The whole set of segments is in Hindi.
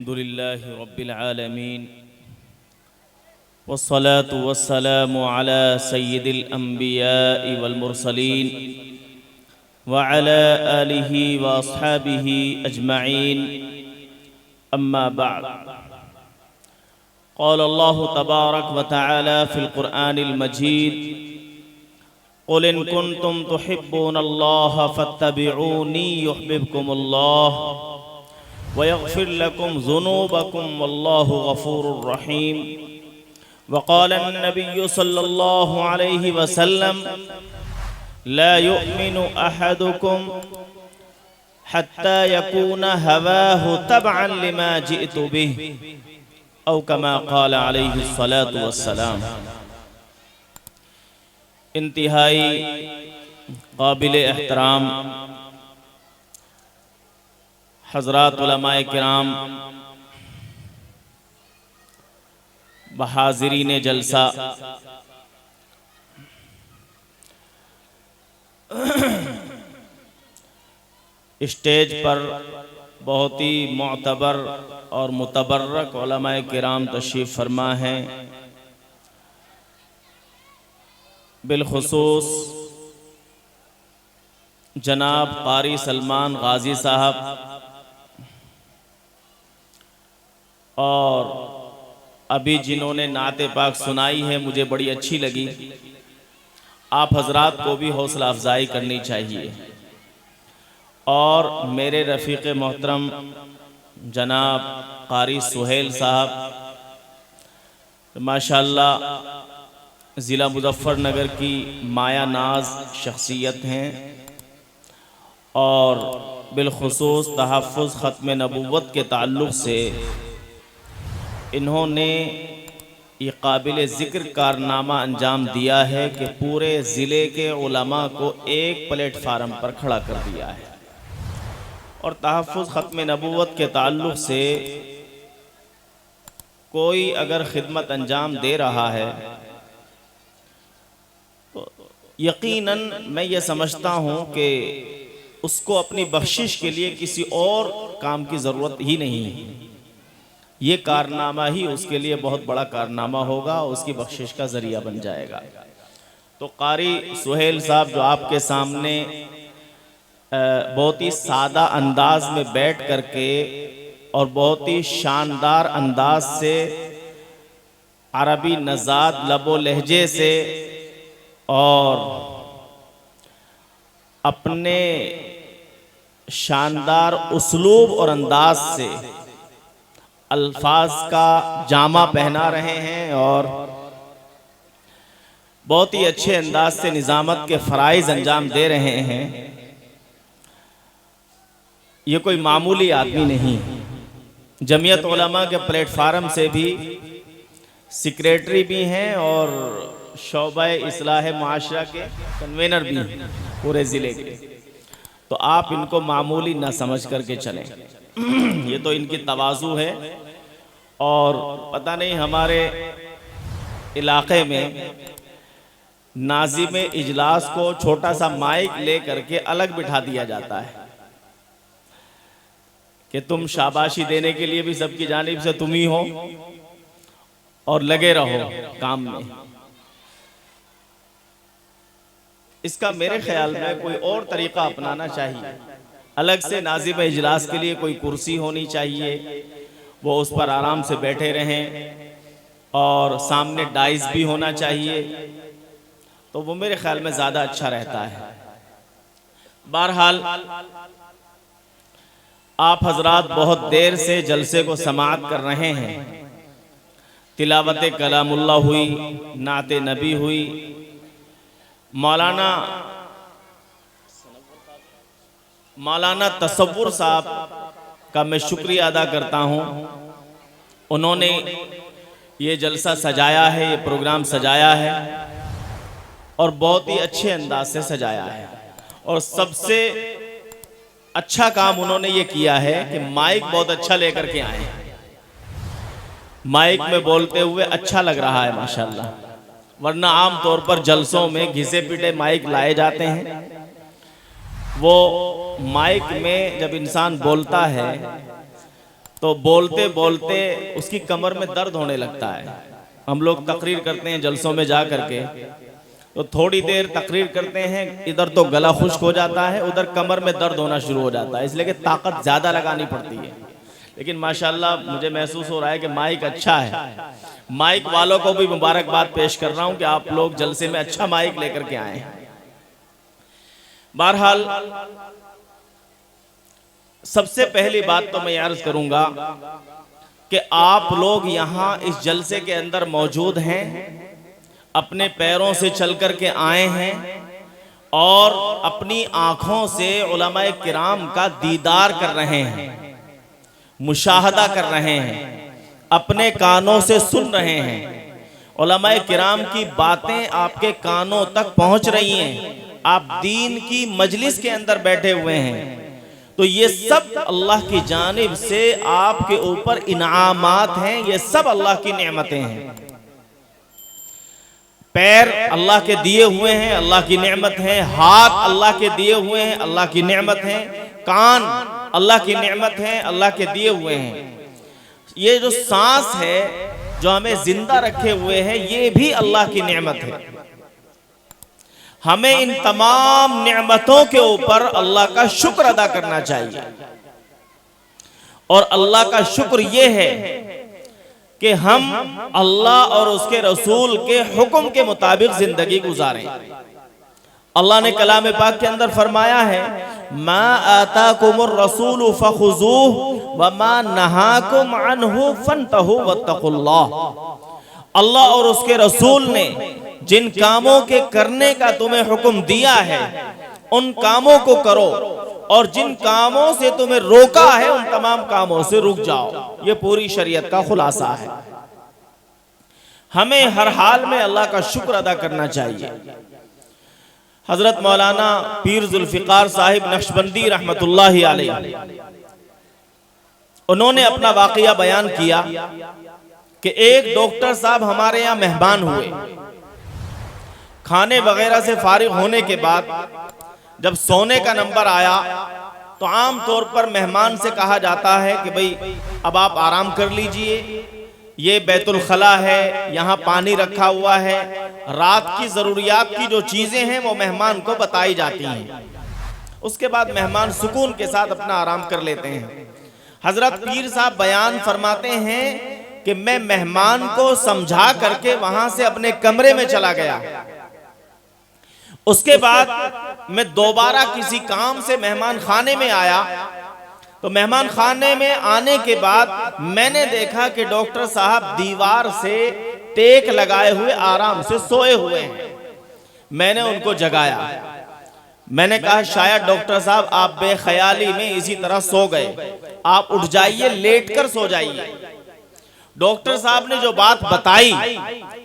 अल्हम्दुलिल्लाहि रब्बिल आलमीन वस्सलातु वस्सलामु अला सय्यिदिल अंबियाइ वल मुरसलीन व अला आलिहि व अस्हाबिहि अजमईन अम्मा बअद। क़ाल अल्लाहु तबारक व तआला फ़िल क़ुरआनिल मजीद क़ुल इन कुन्तुम तुहिब्बूनल्लाह फत्तबिऊनी युहब्बिबकुमुल्लाह वयग़फ़िर लकुम ज़ुनूबकुम वल्लाहु गफ़ूरुर रहीम। वक़ाल अन्नबिय्यु सल्लल्लाहु अलैहि वसल्लम ला युमिनु अहदुकुम हत्ता यकूना हवाहु तबअन लिमा जिअतु बिहि औ कमा क़ाल अलैहि सलातु वस्सलाम। इंतहाई काबिल एहतराम हज़रात उलमाए किराम, बहाज़िरीन जलसा, स्टेज पर बहुत ही मोतबर और मुतबर्रक उलमाए किराम तशरीफ़ फरमा हैं। बिलखुसूस जनाब क़ारी सलमान गाज़ी साहब और अभी जिन्होंने नाते पाक सुनाई है मुझे बड़ी अच्छी लगी। आप हजरात को भी हौसला अफजाई करनी चाहिए। और मेरे रफ़ीक़ मोहतरम जनाब क़ारी सुहेल साहब माशाअल्लाह ज़िला मुज़फ़्फ़रनगर की माया नाज शख्सियत हैं और बिलखुसूस तहफ़्फ़ुज़ ख़त्म नबुव्वत के ताल्लुक़ से इन्होंने ये काबिल ज़िक्र कारनामा अंजाम दिया है कि पूरे ज़िले के उलमा को एक प्लेटफार्म पर खड़ा कर दिया है। और तहफ़्फ़ुज़ ख़त्म नबुव्वत के ताल्लुक़ से कोई अगर खिदमत अंजाम दे रहा है तो यकीनन मैं ये समझता हूँ कि उसको अपनी बख्शिश के लिए किसी और काम की ज़रूरत ही नहीं है। ये कारनामा ही उसके लिए बहुत बड़ा कारनामा होगा, उसकी बख्शिश का ज़रिया बन जाएगा। तो क़ारी सुहेल साहब जो आपके सामने बहुत ही सादा अंदाज में बैठ करके और बहुत ही शानदार अंदाज से अरबी नज़ात लबो लहजे से और अपने शानदार उसलूब और अंदाज से अल्फाज का जामा पहना रहे हैं और बहुत ही अच्छे अंदाज से निज़ामत के फ़राइज़ अंजाम दे रहे हैं। ये कोई मामूली आदमी नहीं। जमियत उलमा के प्लेटफार्म से भी सेक्रेटरी भी हैं और शोबा इस्लाह मुआशरा के कन्वेनर भी हैं पूरे ज़िले के। तो आप इनको मामूली ना समझ करके चलें। ये तो इनकी तवाज़ु है। और पता नहीं हमारे इलाक़े में नाज़िम इजलास को छोटा सा माइक ले करके अलग बिठा दिया जाता है कि तुम शाबाशी देने के लिए भी सबकी जानिब से तुम ही हो और लगे रहो काम में। इसका मेरे ख्याल में कोई और तरीक़ा अपनाना चाहिए। अलग से नाज़िम इजलास के लिए कोई कुर्सी होनी चाहिए, वो उस पर आराम से बैठे रहें और सामने डाइस भी होना चाहिए। तो वो मेरे ख्याल में ज़्यादा अच्छा रहता है। बहरहाल आप हजरात बहुत देर से जलसे को समाअत कर रहे हैं। तिलावत कलामुल्लाह हुई, नाते नबी हुई, मौलाना तसव्वुर साहब का मैं शुक्रिया अदा करता हूँ। उन्होंने ये जलसा सजाया है, ये प्रोग्राम सजाया है और बहुत ही अच्छे अंदाज से सजाया है। और सबसे अच्छा काम उन्होंने ये किया है कि माइक बहुत अच्छा लेकर के आए हैं। माइक में बोलते हुए अच्छा लग रहा है माशाल्लाह। वरना आम तौर पर जलसों में घिसे पिटे माइक लाए जाते हैं। वो माइक में जब इंसान बोलता है तो बोलते बोलते उसकी कमर में दर्द होने लगता है। हम लोग तकरीर करते हैं जलसों में जा करके, तो थोड़ी देर तकरीर करते हैं, इधर तो गला खुश्क हो जाता है, उधर कमर में दर्द होना शुरू हो जाता है, इसलिए कि ताकत ज़्यादा लगानी पड़ती है। लेकिन माशाल्लाह मुझे महसूस हो रहा है कि माइक अच्छा है। माइक वालों को भी मुबारकबाद पेश कर रहा हूं कि आप लोग जलसे में अच्छा माइक लेकर के आए हैं। बहरहाल सबसे पहली बात तो मैं अर्ज करूंगा कि आप लोग यहाँ इस जलसे के अंदर मौजूद हैं, अपने पैरों से चल कर के आए हैं और अपनी आंखों से उलमाए किराम का दीदार कर रहे हैं, मुशाहदा कर रहे हैं, अपने कानों से सुन रहे हैं। उलमाए किराम की बातें आपके कानों तक पहुंच रही हैं, आप दीन की मजलिस के अंदर बैठे हुए हैं। तो ये सब अल्लाह की जानिब से आपके ऊपर इनामात हैं, ये सब अल्लाह की नेमतें हैं। पैर अल्लाह के दिए हुए हैं, अल्लाह की नेमत है। हाथ अल्लाह के दिए हुए हैं, अल्लाह की नेमत है। कान अल्लाह की नेमत है, अल्लाह के दिए हुए हैं। ये जो सांस है जो हमें जिंदा रखे हुए हैं, ये भी अल्लाह की नेमत है। हमें इन तमाम नेमतों के ऊपर अल्लाह का शुक्र अदा करना चाहिए। और अल्लाह का शुक्र ये है कि हम अल्लाह और उसके रसूल के हुक्म के मुताबिक जिंदगी गुजारें। अल्लाह ने कलाम पाक के अंदर फरमाया है, मा आताकुमुर रसूल फखुजूह व मा नहाकुम अन्हु फंतहु वत्तकुल्लाह। अल्लाह और उसके रसूल ने जिन कामों के करने का तुम्हें हुक्म दिया है उन कामों को करो, और जिन कामों से तुम्हें रोका है उन तमाम कामों से रुक जाओ। ये पूरी शरीयत का खुलासा है। हमें हर हाल में अल्लाह का शुक्र अदा करना चाहिए। हजरत मौलाना पीर जुल्फिकार साहिब नक्शबंदी रहमतुल्लाहि अलैह, उन्होंने अपना वाकया बयान किया कि एक डॉक्टर साहब हमारे यहाँ मेहमान हुए। खाने वगैरह से फारिग होने के बाद जब सोने का नंबर आया तो आम तौर पर मेहमान से कहा जाता है कि भाई अब आप आराम कर लीजिए, ये बैतुल खला है, यहाँ पानी रखा हुआ है। रात की ज़रूरियात की जो चीज़ें हैं वो मेहमान को बताई जाती हैं। उसके बाद मेहमान सुकून के साथ अपना आराम कर लेते हैं। हजरत पीर साहब बयान फरमाते हैं कि मैं मेहमान को समझा करके वहां से अपने कमरे में चला गया। उसके बाद मैं दोबारा किसी काम से मेहमान खाने में आया, तो मेहमान खाने में आने के बाद मैंने देखा कि डॉक्टर साहब दीवार से टेक लगाए हुए आराम से सोए हुए हैं। मैंने उनको जगाया। मैंने कहा शायद डॉक्टर साहब आप बेख्याली में इसी तरह सो गए, आप उठ जाइए, लेट कर सो जाइए। डॉक्टर साहब ने जो बात बताई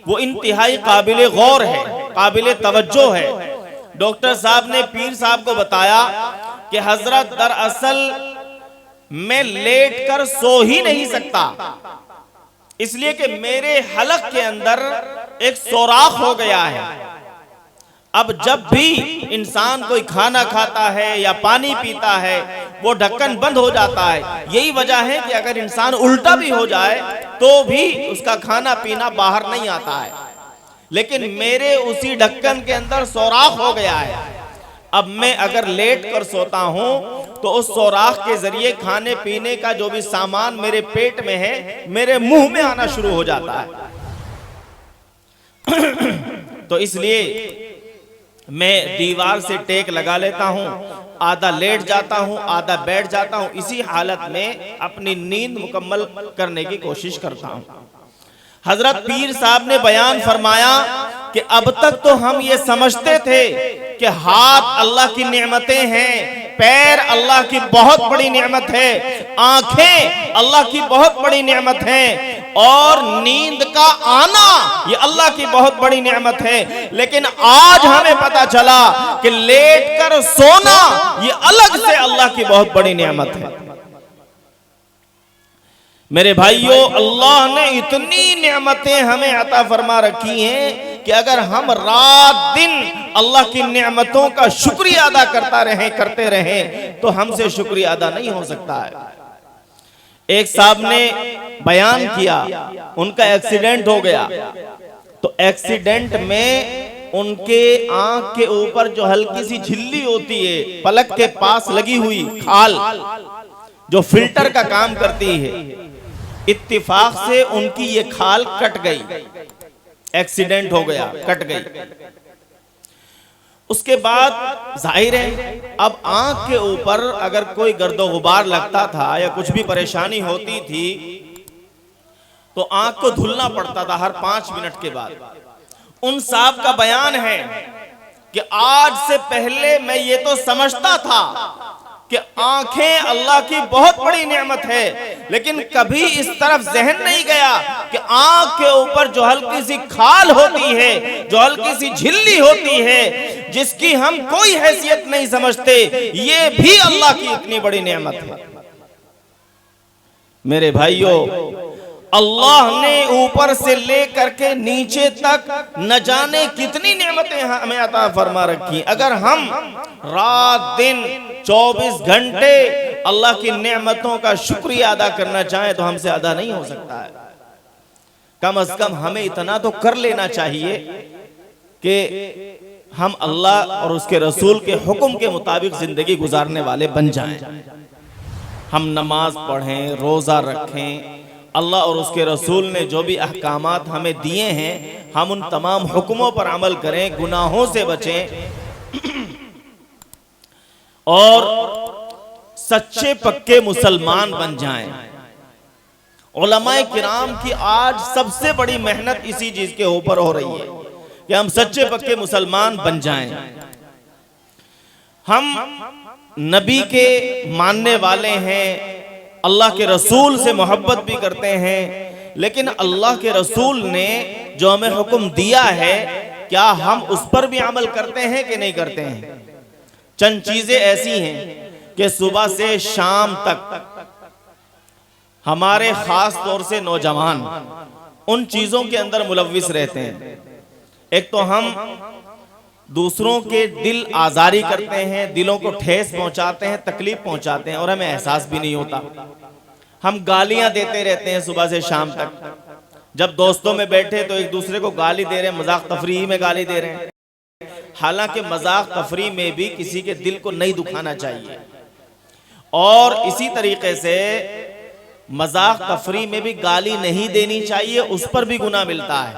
वो इंतहाई काबिल गौर है, काबिल तवज्जो है। डॉक्टर साहब ने पीर साहब को बताया कि हजरत दरअसल मैं लेट कर सो ही नहीं सकता, इसलिए कि मेरे हलक के अंदर एक सोराख हो गया है। अब जब भी इंसान कोई खाना खाता है या पानी पीता है वो ढक्कन बंद हो जाता है। यही वजह है कि अगर इंसान उल्टा भी हो जाए तो भी उसका खाना पीना बाहर नहीं आता है, लेकिन मेरे उसी ढक्कन के अंदर सोराख हो गया है। अब मैं अगर लेट कर सोता हूं तो उस सोराख के जरिए खाने पीने का जो भी सामान मेरे पेट में है मेरे मुंह में आना शुरू हो जाता है। तो इसलिए मैं दीवार से टेक लगा लेता हूं, आधा लेट जाता हूं, आधा बैठ जाता हूं। इसी हालत में अपनी नींद मुकम्मल करने की कोशिश करता हूं। हजरत पीर साहब ने बयान फरमाया कि अब तक तो हम ये समझते थे कि हाथ अल्लाह की नेमतें हैं, पैर अल्लाह की बहुत बड़ी नेमत है, आंखें अल्लाह की बहुत बड़ी नेमत है, और नींद का आना ये अल्लाह की बहुत बड़ी नेमत है। लेकिन आज हमें पता चला कि लेट कर सोना ये अलग से अल्लाह की बहुत बड़ी नेमत है। मेरे भाइयों, अल्लाह ने इतनी नेमतें हमें अता फरमा रखी हैं कि अगर हम रात दिन अल्लाह की नेमतों का शुक्रिया अदा करते रहें तो हमसे शुक्रिया अदा नहीं हो सकता है। एक साहब ने बयान किया, उनका एक्सीडेंट हो गया, तो एक्सीडेंट में उनके आंख के ऊपर जो हल्की सी झिल्ली होती है, पलक के पास लगी हुई खाल जो फिल्टर का काम करती है, इत्तिफाक से उनकी ये खाल कट गई, एक्सीडेंट हो गया, कट गई। उसके बाद जाहिर है अब आंख के ऊपर अगर कोई गर्दो गुबार लगता था या कुछ भी परेशानी होती थी तो आंख को धुलना पड़ता था हर 5 मिनट के बाद। उन साहब का बयान है कि आज से पहले मैं ये तो समझता था कि आंखें अल्लाह की बहुत बड़ी नेमत है, लेकिन कभी इस तरफ जहन नहीं गया कि आंख के ऊपर जो हल्की सी खाल होती है, जो हल्की सी झिल्ली होती है, जिसकी हम कोई हैसियत नहीं समझते, ये भी अल्लाह की इतनी बड़ी नेमत है। मेरे भाइयों, अल्लाह ने ऊपर से लेकर के नीचे तक न जाने कितनी नेमतें हमें अता फरमा रखी। अगर हम रात दिन 24 घंटे अल्लाह की नेमतों का शुक्रिया अदा करना चाहें तो हमसे अदा नहीं हो सकता है। कम से कम हमें इतना तो कर लेना चाहिए कि हम अल्लाह और उसके रसूल के हुक्म के मुताबिक जिंदगी गुजारने वाले बन जाएं। हम नमाज पढ़ें, रोजा रखें, अल्लाह और उसके रसूल ने जो भी अहकामात हमें दिए हैं हम उन तमाम हुक्मों पर अमल करें, गुनाहों से बचें और सच्चे पक्के मुसलमान बन जाएं। उलमाए किराम की आज सबसे बड़ी मेहनत इसी चीज के ऊपर हो रही है कि हम सच्चे पक्के मुसलमान बन जाएं। हम नबी के मानने वाले हैं, अल्लाह के रसूल से मोहब्बत भी करते हैं, लेकिन अल्लाह के रसूल ने जो हमें हुक्म दिया है क्या हम उस पर भी अमल करते हैं कि नहीं करते हैं? चंद चीजें ऐसी हैं कि सुबह से शाम तक हमारे खास तौर से नौजवान उन चीजों के अंदर मुलव्विस रहते हैं। एक तो हम दूसरों के दिल आजारी करते हैं, दिलों को ठेस पहुंचाते हैं, तकलीफ पहुंचाते हैं और हमें एहसास भी नहीं होता। हम गालियां देते रहते हैं सुबह से शाम तक। जब दोस्तों में बैठे तो एक दूसरे को गाली दे रहे हैं, मजाक तफरीह में गाली दे रहे हैं। हालांकि मजाक तफरीह में भी किसी के दिल को नहीं दुखाना चाहिए और इसी तरीके से मजाक तफरीह में भी गाली नहीं देनी चाहिए, उस पर भी गुनाह मिलता है।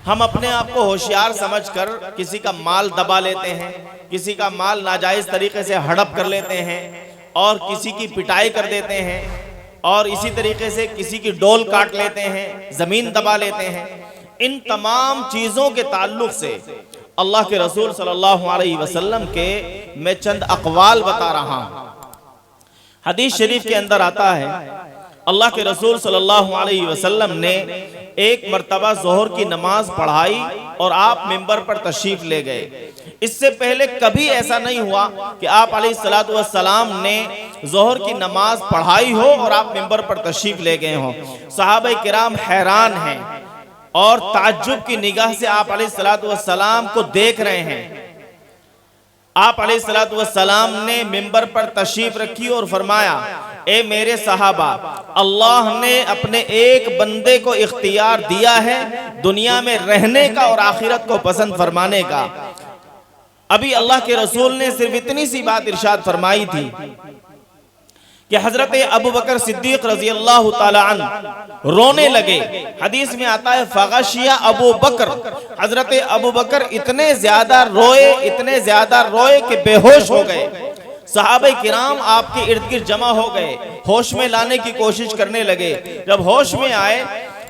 हम अपने आप को होशियार समझकर किसी का माल दबा लेते हैं, किसी का माल नाजायज तरीके से हड़प कर लेते हैं और किसी की पिटाई कर देते हैं और इसी तरीके से किसी की डोल काट लेते हैं, जमीन दबा लेते हैं। इन तमाम चीजों के ताल्लुक से अल्लाह के रसूल सल्लल्लाहु अलैहि वसल्लम के मैं चंद अक़वाल बता रहा हूं। हदीस शरीफ के अंदर आता है अल्लाह के रसूल सल्लल्लाहु अलैहि वसल्लम ने एक मर्तबा ज़ोहर की नमाज पढ़ाई और आप मिंबर पर तशरीफ ले गए। इससे पहले कभी ऐसा नहीं हुआ कि आप अलैहिस्सलातु वस्सलाम ने ज़ोहर की नमाज पढ़ाई हो और आप मिंबर पर तशरीफ ले गए हो। सहाबा किराम हैरान हैं और ताज्जुब की निगाह से आप अलैहिस्सलातु वस्सलाम को देख रहे हैं। आप अलैहिस्सलातु वस्सलाम ने मिंबर पर तशरीफ रखी और फरमाया, ए मेरे सहाबा, अल्लाह ने अपने एक बंदे को इख्तियार दिया है दुनिया में रहने का और आखिरत को पसंद फरमाने का। अभी अल्लाह के रसूल ने सिर्फ इतनी सी बात इरशाद फरमाई थी कि हजरत अबू बकर सिद्दीक रजी अल्लाह ताला अन्हु रोने लगे। हदीस में आता है फगशिया अबू बकर, हजरत अबू बकर इतने ज्यादा रोए कि बेहोश हो गए। सहाबे किराम आपके इर्द गिर्द जमा हो गए, होश में लाने की कोशिश करने लगे। जब होश में आए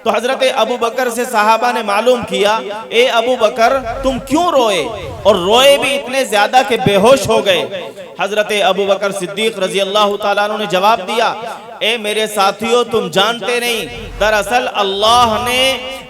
तो हजरत अबू बकर से सहाबा ने मालूम किया, ए अबू बकर तुम क्यों रोए, और रोए भी इतने ज्यादा कि बेहोश हो गए। हजरत अबू बकर सिद्दीक रजी अल्लाह ताला अन्हु ने जवाब दिया, ए मेरे साथियों तुम जानते नहीं, दरअसल अल्लाह ने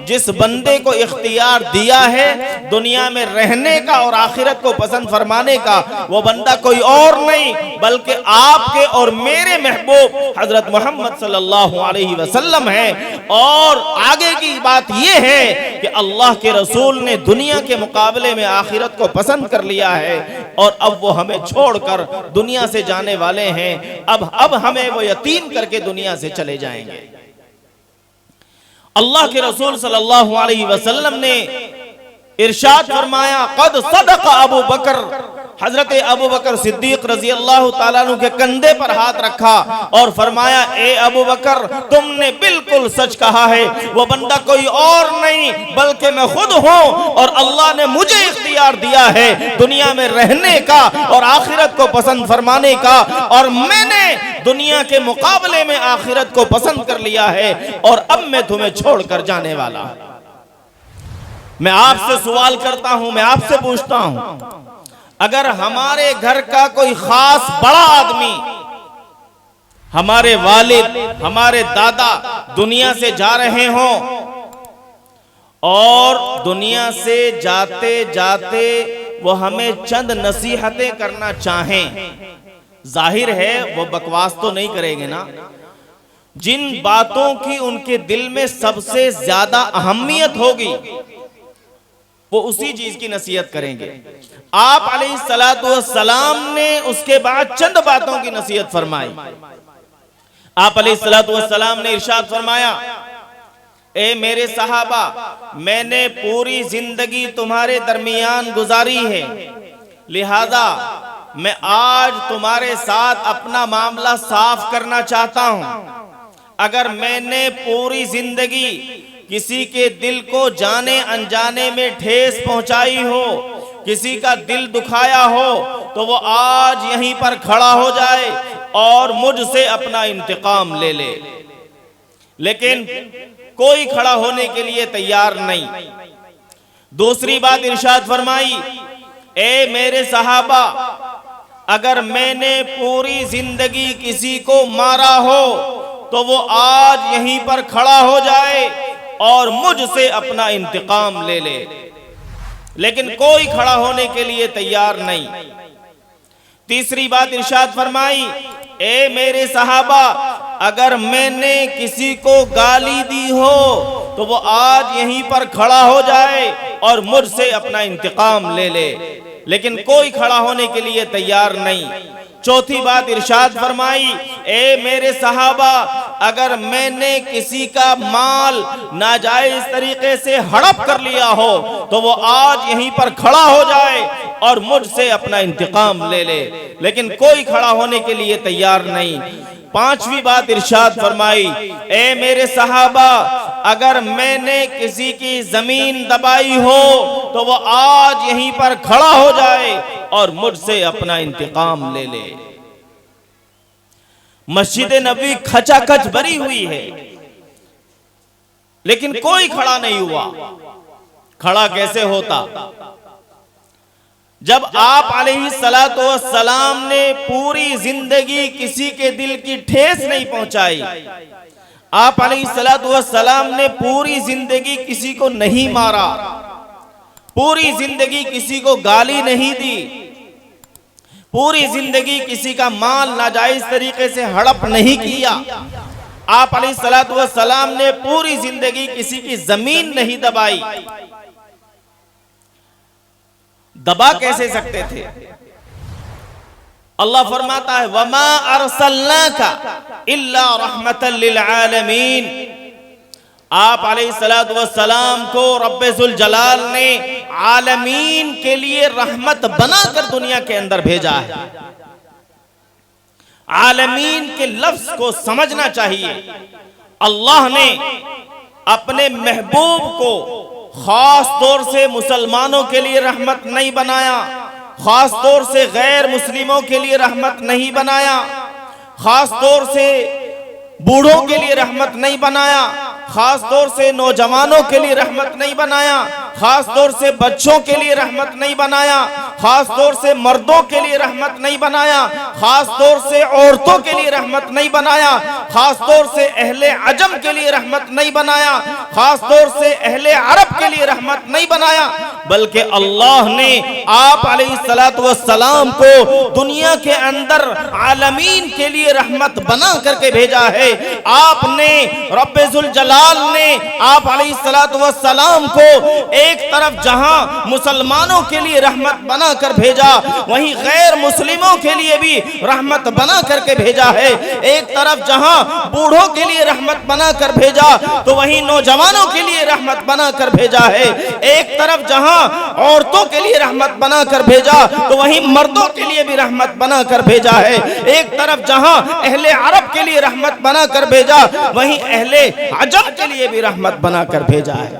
जिस बंदे को इख्तियार दिया है दुनिया में रहने का और आखिरत को पसंद फरमाने का, वो बंदा कोई और नहीं बल्कि आपके और मेरे महबूब हजरत मोहम्मद सल्लल्लाहु अलैहि वसल्लम है। और आगे की बात यह है कि अल्लाह के रसूल ने दुनिया के मुकाबले में आखिरत को पसंद कर लिया है। और अब वो हमें छोड़कर दुनिया से जाने वाले हैं। अब हमें वो यतीम करके दुनिया से चले जाएंगे। अल्लाह के रसूल सल्लल्लाहु अलैहि वसल्लम ने इरशाद फरमाया, क़द सदक़ अबू बकर। हजरत अबू बकर सिद्दीक रजी अल्लाह ताला अन्हु के कंधे पर हाथ रखा और फरमाया, ए अबू बकर, तुमने बिल्कुल सच कहा है। वो बंदा कोई और नहीं बल्कि मैं खुद हूँ और अल्लाह ने मुझे इख्तियार दिया है दुनिया में रहने का और आखिरत को पसंद फरमाने का, और मैंने दुनिया के मुकाबले में आखिरत को पसंद कर लिया है और अब मैं तुम्हें छोड़कर जाने वाला। मैं आपसे सवाल करता हूं, मैं आपसे पूछता हूं, अगर हमारे घर का कोई खास बड़ा आदमी, हमारे वालिद, हमारे दादा दुनिया से जा रहे हों और दुनिया से जाते जाते वो हमें चंद नसीहतें करना चाहें, जाहिर है वो बकवास तो नहीं करेंगे ना। जिन बातों की उनके दिल में सबसे ज्यादा अहमियत होगी वो उसी चीज की नसीहत करेंगे। आप अलैहिस्सलातु वस्सलाम ने उसके बाद चंद बातों की नसीहत फरमाई। आप अलैहिस्सलातु वस्सलाम ने इरशाद फरमाया, ए मेरे सहाबा, मैंने पूरी जिंदगी तुम्हारे दरमियान गुजारी है, लिहाजा मैं आज तुम्हारे साथ अपना मामला साफ करना चाहता हूं। अगर मैंने पूरी जिंदगी किसी के दिल को जाने अनजाने में ठेस पहुंचाई हो, किसी का दिल दुखाया हो, तो वो आज यहीं पर खड़ा हो जाए और मुझसे अपना इंतकाम ले ले। लेकिन कोई खड़ा होने के लिए तैयार नहीं। दूसरी बात इरशाद फरमाई, ए मेरे सहाबा, अगर मैंने पूरी जिंदगी किसी को मारा हो तो वो आज यहीं पर खड़ा हो जाए और मुझसे अपना इंतकाम ले ले। लेकिन कोई खड़ा होने के लिए तैयार नहीं। तीसरी बात इरशाद फरमाई, ए मेरे सहाबा, अगर मैंने किसी को गाली दी हो तो वो आज यहीं पर खड़ा हो जाए और मुझसे अपना इंतकाम ले ले। लेकिन कोई खड़ा होने के लिए तैयार नहीं। चौथी बात इरशाद फरमाई, ए मेरे सहाबा, अगर मैंने किसी का माल नाजायज तरीके से हड़प कर लिया हो तो वो आज यहीं पर खड़ा हो जाए और मुझसे अपना इंतकाम ले ले। लेकिन कोई खड़ा होने के लिए तैयार नहीं। पांचवी बात इरशाद फरमाई, ए मेरे सहाबा, अगर मैंने किसी की जमीन दबाई हो तो वो आज यहीं पर खड़ा हो जाए और मुझसे अपना इंतकाम ले ले। मस्जिद नबी खचाखच भरी हुई है लेकिन कोई खड़ा नहीं हुआ। खड़ा कैसे होता? जब आप अलैहिस्सलातु वस्सलाम ने पूरी जिंदगी किसी के दिल की ठेस नहीं पहुंचाई, आप अलैहिस्सलातु वस्सलाम ने पूरी जिंदगी किसी को नहीं मारा, पूरी जिंदगी किसी को गाली नहीं दी, पूरी जिंदगी किसी का माल नाजायज तरीके से हड़प नहीं किया, आप अलैहिस्सलातु वस्सलाम ने पूरी जिंदगी किसी की जमीन नहीं दबाई, दबा कैसे सकते थे? अल्लाह फरमाता है, वमा अरसलनाका इल्ला रहमतल लिल आलमीन। आप अलैहिस्सलातु वस्सलाम को रब्बुल जलाल ने आलमीन के लिए रहमत बनाकर दुनिया के अंदर भेजा है। आलमीन के लफ्ज को समझना चाहिए। अल्लाह ने अपने महबूब को खास तौर से मुसलमानों के लिए रहमत नहीं बनाया, खास तौर से गैर मुस्लिमों के लिए रहमत नहीं बनाया, खास तौर से बूढ़ों के लिए रहमत नहीं बनाया, खास तौर से नौजवानों के लिए रहमत नहीं बनाया, खास तौर से बच्चों के लिए रहमत नहीं बनाया, खास तौर से मर्दों के लिए रहमत नहीं बनाया, खास तौर से औरतों के लिए रहमत नहीं बनाया, खास तौर से अहले अजम के लिए रहमत नहीं बनाया, खास तौर से अहले अरब के लिए रहमत नहीं बनाया, बल्कि अल्लाह ने आप अलैहिस्सलातु वस्सलाम को दुनिया के अंदर आलमीन के लिए रहमत बना करके भेजा है। आपने रब्बुल जलाल जलाल ने आप अलैहिस्सलाम को एक तरफ जहां मुसलमानों के लिए रहमत बना कर भेजा, वहीं गैर मुस्लिमों के लिए भी रहमत बना करके भेजा है। एक तरफ जहां बूढ़ों के लिए रहमत बना कर भेजा, तो वहीं नौजवानों के लिए रहमत बना कर भेजा है। एक तरफ जहां औरतों के लिए रहमत बना कर भेजा, तो वहीं मर्दों के लिए भी रहमत बना कर भेजा है। एक तरफ जहां अहले अरब के लिए रहमत बना कर भेजा, वहीं अहले अजम के लिए भी रहमत बना कर भेजा है।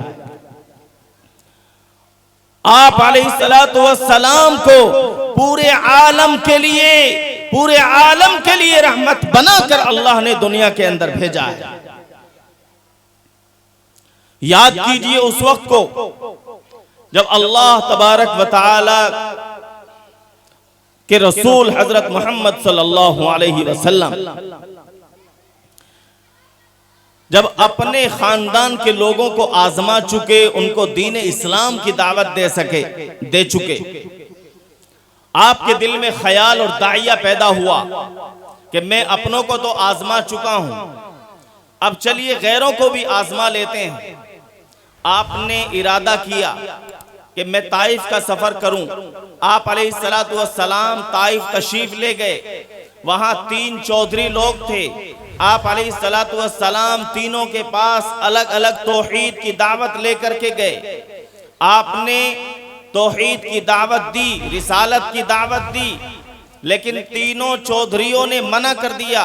आप अलैहिस्सलाम को पूरे आलम के लिए रहमत बनाकर अल्लाह ने दुनिया के अंदर भेजा है। याद कीजिए उस वक्त को जब अल्लाह तबारक व तआला के रसूल हजरत मोहम्मद सल्लल्लाहु अलैहि वसल्लम जब अपने खानदान के लोगों को आजमा चुके, उनको दीन इस्लाम की दावत दे चुके, आपके दिल में ख्याल और दाइया पैदा हुआ कि मैं अपनों को तो आजमा चुका हूं, अब चलिए गैरों को भी आजमा लेते हैं। आपने इरादा किया कि मैं ताइफ का सफर करूं। आप अलैहिस्सलाम ताइफ तशरीफ ले गए। वहां 3 चौधरी लोग थे। आप अलैहिस्सलाम तीनों के पास अलग अलग तौहीद की दावत लेकर के गए। आपने तौहीद की दावत दी, रिसालत की दावत दी, लेकिन तीनों चौधरियों ने मना कर दिया।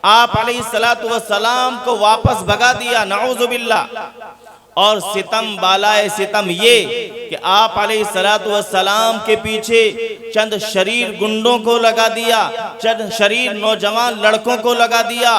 आप अलैहिस्सलाम को वापस भगा दिया, नऊजुबिल्लाह। और सितम बालाए सितम ये कि आप अलैहिस्सलाम के पीछे चंद शरीर गुंडों को लगा दिया, चंद शरीर नौजवान लड़कों को लगा दिया,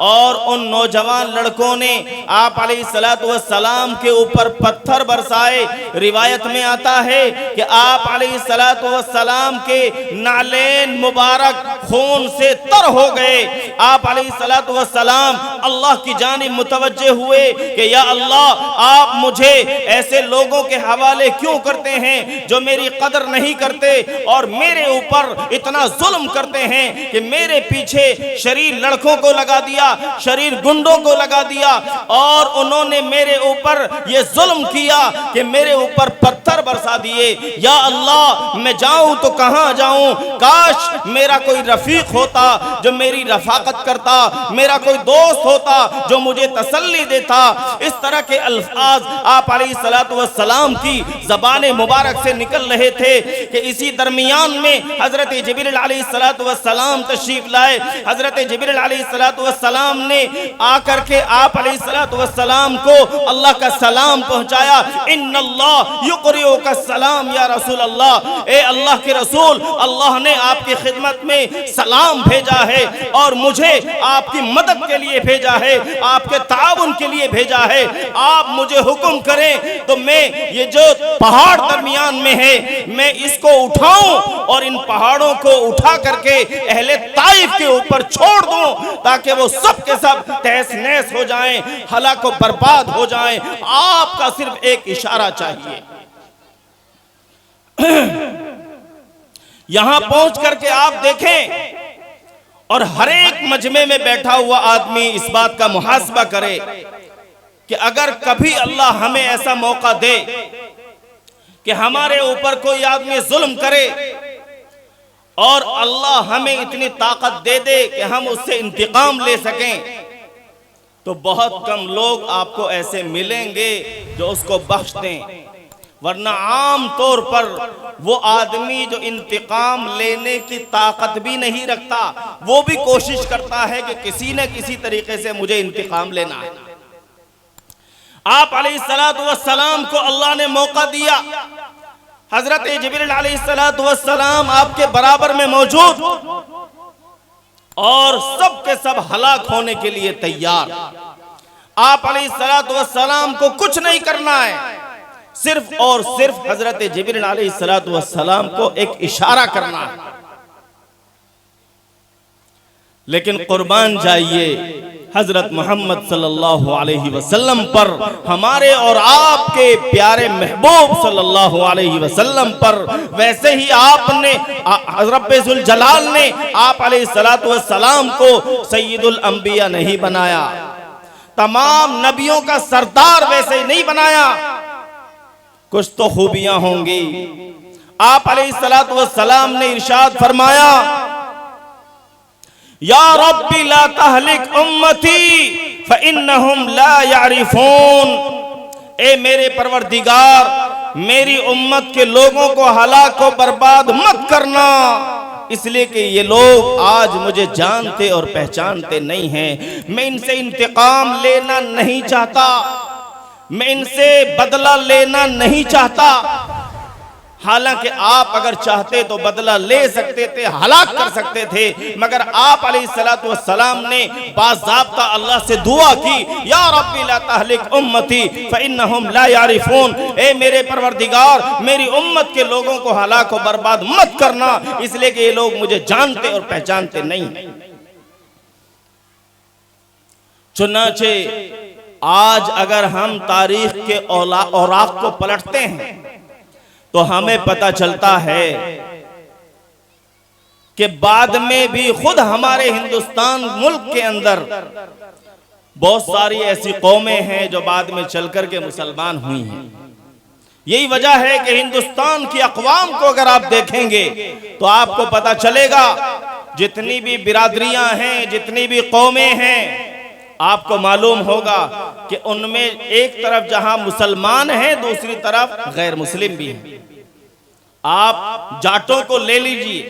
और उन नौजवान लड़कों ने आप अलैहिस्सलाम के ऊपर पत्थर बरसाए। रिवायत में आता है कि आप अलैहिस्सलाम के नालेन मुबारक खून से तर हो गए। आप अलैहिस्सलाम अल्लाह की जानिब मुतवज्जे हुए कि या अल्लाह, आप मुझे ऐसे लोगों के हवाले क्यों करते हैं जो मेरी कदर नहीं करते और मेरे ऊपर इतना जुल्म करते हैं कि मेरे पीछे शरीर लड़कों को लगा दिया, शरीर गुंडों को लगा दिया, और उन्होंने मेरे ऊपर ये जुल्म किया कि मेरे ऊपर पत्थर बरसा दिए। या अल्लाह, मैं जाऊं तो कहां जाऊं? काश मेरा कोई रफीक होता जो मेरी रफाकत करता, मेरा कोई दोस्त होता जो मुझे तसल्ली देता। इस तरह के अल्फाज आप अलैहिस्सलाम की ज़बान मुबारक से निकल रहे थे कि इसी दरमियान में हजरत जिब्रील अलैहिस्सलाम तशरीफ लाए। हजरत जिब्रील अलैहिस्सलाम ने आकर के आप अलैहिस्सलाम को अल्लाह का सलाम पहुंचाया। इन्नल्लाह युक़रिउका सलाम या रसूल अल्लाह, ए अल्लाह के रसूल, अल्लाह ने आपकी खिदमत में सलाम भेजा है और मुझे आपकी मदद के लिए भेजा है, आपके ताउन के लिए भेजा है। आप मुझे हुक्म करें तो मैं ये जो पहाड़ दरमियान में है, मैं इसको उठाऊं और इन पहाड़ों को उठा करके अहले ताइफ के ऊपर छोड़ दूं, ताकि वो सब के सब तहस नहस हो जाएं, हलाक व बर्बाद हो जाएं। आपका सिर्फ एक इशारा चाहिए। यहां पहुंच करके आप देखें और हर एक मजमे में बैठा हुआ आदमी इस बात का मुहासबा करे कि अगर कभी अल्लाह हमें ऐसा मौका दे कि हमारे ऊपर कोई आदमी जुल्म करे और अल्लाह हमें इतनी ताकत दे दे कि हम उससे इंतकाम ले सकें, तो बहुत कम लोग आपको ऐसे मिलेंगे जो उसको बख्श दें। वरना आम तौर पर वो आदमी जो इंतकाम लेने की ताकत भी नहीं रखता, वो भी कोशिश करता है कि किसी न किसी तरीके से मुझे इंतकाम लेना है। आप अलैहिस्सलाम को अल्लाह ने मौका दिया। हजरत जिब्रील अलैहिस्सलाम आपके बराबर में मौजूद और सब के सब हलाक होने के लिए तैयार। आप अलैहिस्सलाम को कुछ नहीं करना है, सिर्फ और सिर्फ हजरत जिब्रील अलैहिस्सलाम को एक इशारा करना है। लेकिन कुर्बान जाइए हजरत मोहम्मद सल्लल्लाहु अलैहि वसल्लम पर, हमारे और आपके प्यारे महबूब सल्लल्लाहु अलैहि वसल्लम पर। वैसे ही आपने रब्बुल जलाल ने आप अलैहिस्सलाम को सय्यदुल अंबिया नहीं बनाया, तमाम नबियों का सरदार वैसे ही नहीं बनाया, कुछ तो खूबियां होंगी। आप अलैहिस्सलातु वस्सलाम ने इरशाद फरमाया, या रब्बी ला तहलिक उम्मती फइन्नहुम ला यारिफून। ए मेरे परवरदिगार, मेरी उम्मत के लोगों को हलाक को बर्बाद मत करना, इसलिए कि ये लोग आज मुझे जानते और पहचानते नहीं हैं। मैं इनसे इंतकाम लेना नहीं चाहता, मैं इनसे बदला लेना नहीं चाहता। हालांकि आप अगर चाहते तो बदला ले सकते थे, हलाक कर सकते थे, मगर आप अलैहिस्सलातु वस्सलाम ने बाज़ाब्ता अल्लाह से दुआ की, या रब्बी ला तहलिक उम्मती फइन्नहुम ला यारिफून। ए मेरे परवरदिगार, मेरी उम्मत के लोगों को हलाक और बर्बाद मत करना, इसलिए कि ये लोग मुझे जानते और पहचानते नहीं। चुनाचे आज अगर हम तारीख के औराक को पलटते हैं तो हमें पता चलता है कि बाद में भी खुद हमारे हिंदुस्तान मुल्क के अंदर बहुत सारी ऐसी कौमें हैं जो बाद में चलकर के मुसलमान हुई हैं। यही वजह है कि हिंदुस्तान की अक़वाम को अगर आप देखेंगे तो आपको पता चलेगा, जितनी भी बिरादरियां हैं, जितनी भी कौमें हैं, आपको मालूम होगा कि उनमें एक तरफ जहां मुसलमान हैं, दूसरी तरफ गैर मुस्लिम भी हैं। आप जाटों को ले लीजिए,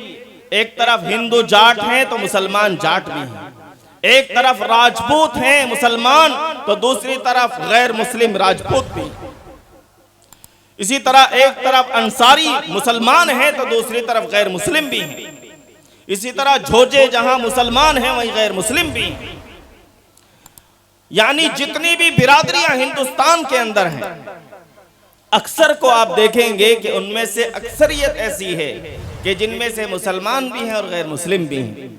एक तरफ हिंदू जाट हैं तो मुसलमान जाट भी हैं, एक तरफ राजपूत हैं मुसलमान तो दूसरी तरफ गैर मुस्लिम राजपूत भी। इसी तरह एक तरफ अंसारी मुसलमान हैं तो दूसरी तरफ गैर मुस्लिम भी हैं। इसी तरह झोजे जहां मुसलमान हैं वहीं गैर मुस्लिम भी हैं। यानी जितनी भी बिरादरियां हिंदुस्तान के अंदर हैं, अक्सर को आप देखेंगे कि उनमें से अक्सरियत ऐसी है कि जिनमें से मुसलमान भी हैं और गैर मुस्लिम भी हैं।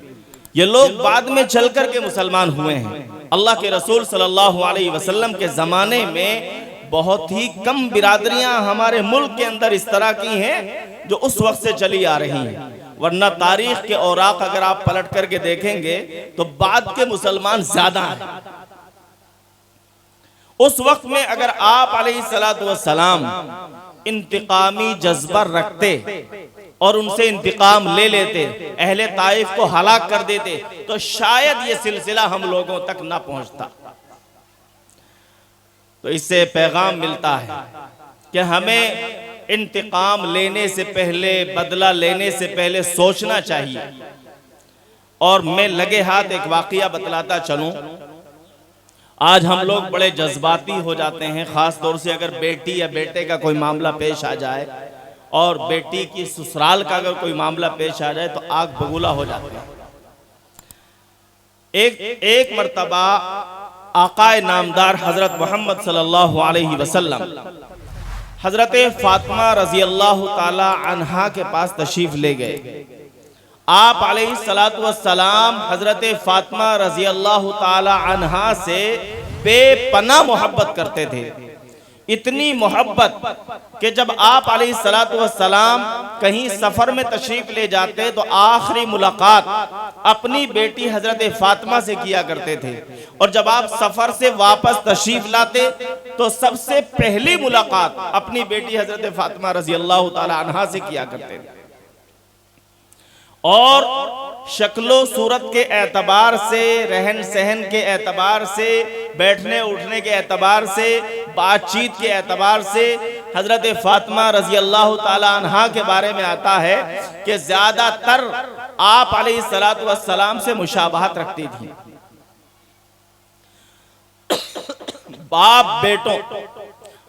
ये लोग बाद में चलकर के मुसलमान हुए हैं। अल्लाह के रसूल सल्लल्लाहु अलैहि वसल्लम के ज़माने में बहुत ही कम बिरादरियां हमारे मुल्क के अंदर इस तरह की हैं जो उस वक्त से चली आ रही हैं, वरना तारीख के औराक अगर आप पलट करके देखेंगे तो बाद के मुसलमान ज्यादा हैं। उस वक्त में अगर आप अलैहिस्सलातु वस्सलाम इंतकामी जज्बा रखते और उनसे इंतकाम ले लेते, अहले ताइफ को हलाक कर देते, तो शायद ये सिलसिला हम लोगों तक ना पहुंचता। तो इससे पैगाम मिलता है कि हमें इंतकाम लेने से पहले, बदला लेने से पहले सोचना चाहिए। और मैं लगे हाथ एक वाकया बतलाता चलूं। आज हम लोग बड़े जज्बाती हो जाते हैं, खास तौर से अगर बेटी या बेटे का कोई मामला पेश आ जाए और बेटी की ससुराल का अगर कोई मामला पेश आ जाए तो आग बबूला हो जाती है। एक मर्तबा आकाए नामदार हजरत मोहम्मद सल्लल्लाहु अलैहि वसल्लम हजरत फातिमा रजी अल्लाह ताला अन्हा के पास तशरीफ ले गए। आप अलैहिस्सलातु वस्सलाम हजरत फातिमा रजी अल्लाह ताला अन्हा से बेपनाह मोहब्बत करते थे। इतनी मोहब्बत कि जब आप अलैहिस्सलातु वस्सलाम कहीं सफर में तशरीफ ले जाते तो आखिरी मुलाकात अपनी बेटी हजरत फातिमा से किया करते थे, और जब आप सफर से वापस तशरीफ लाते तो सबसे पहली मुलाकात अपनी बेटी हजरत फातिमा रजी अल्लाह ताला अन्हा से किया करते थे। और शक्लो सूरत के एतबार से, रहन सहन के एतबार से, बैठने उठने के एतबार से, बातचीत के एतबार से हजरत फातिमा रजी अल्लाह ताला अन्हा के बारे में आता है कि ज्यादातर आप अलैहिस्सलातु वस्सलाम से मुशाबहत रखती थी।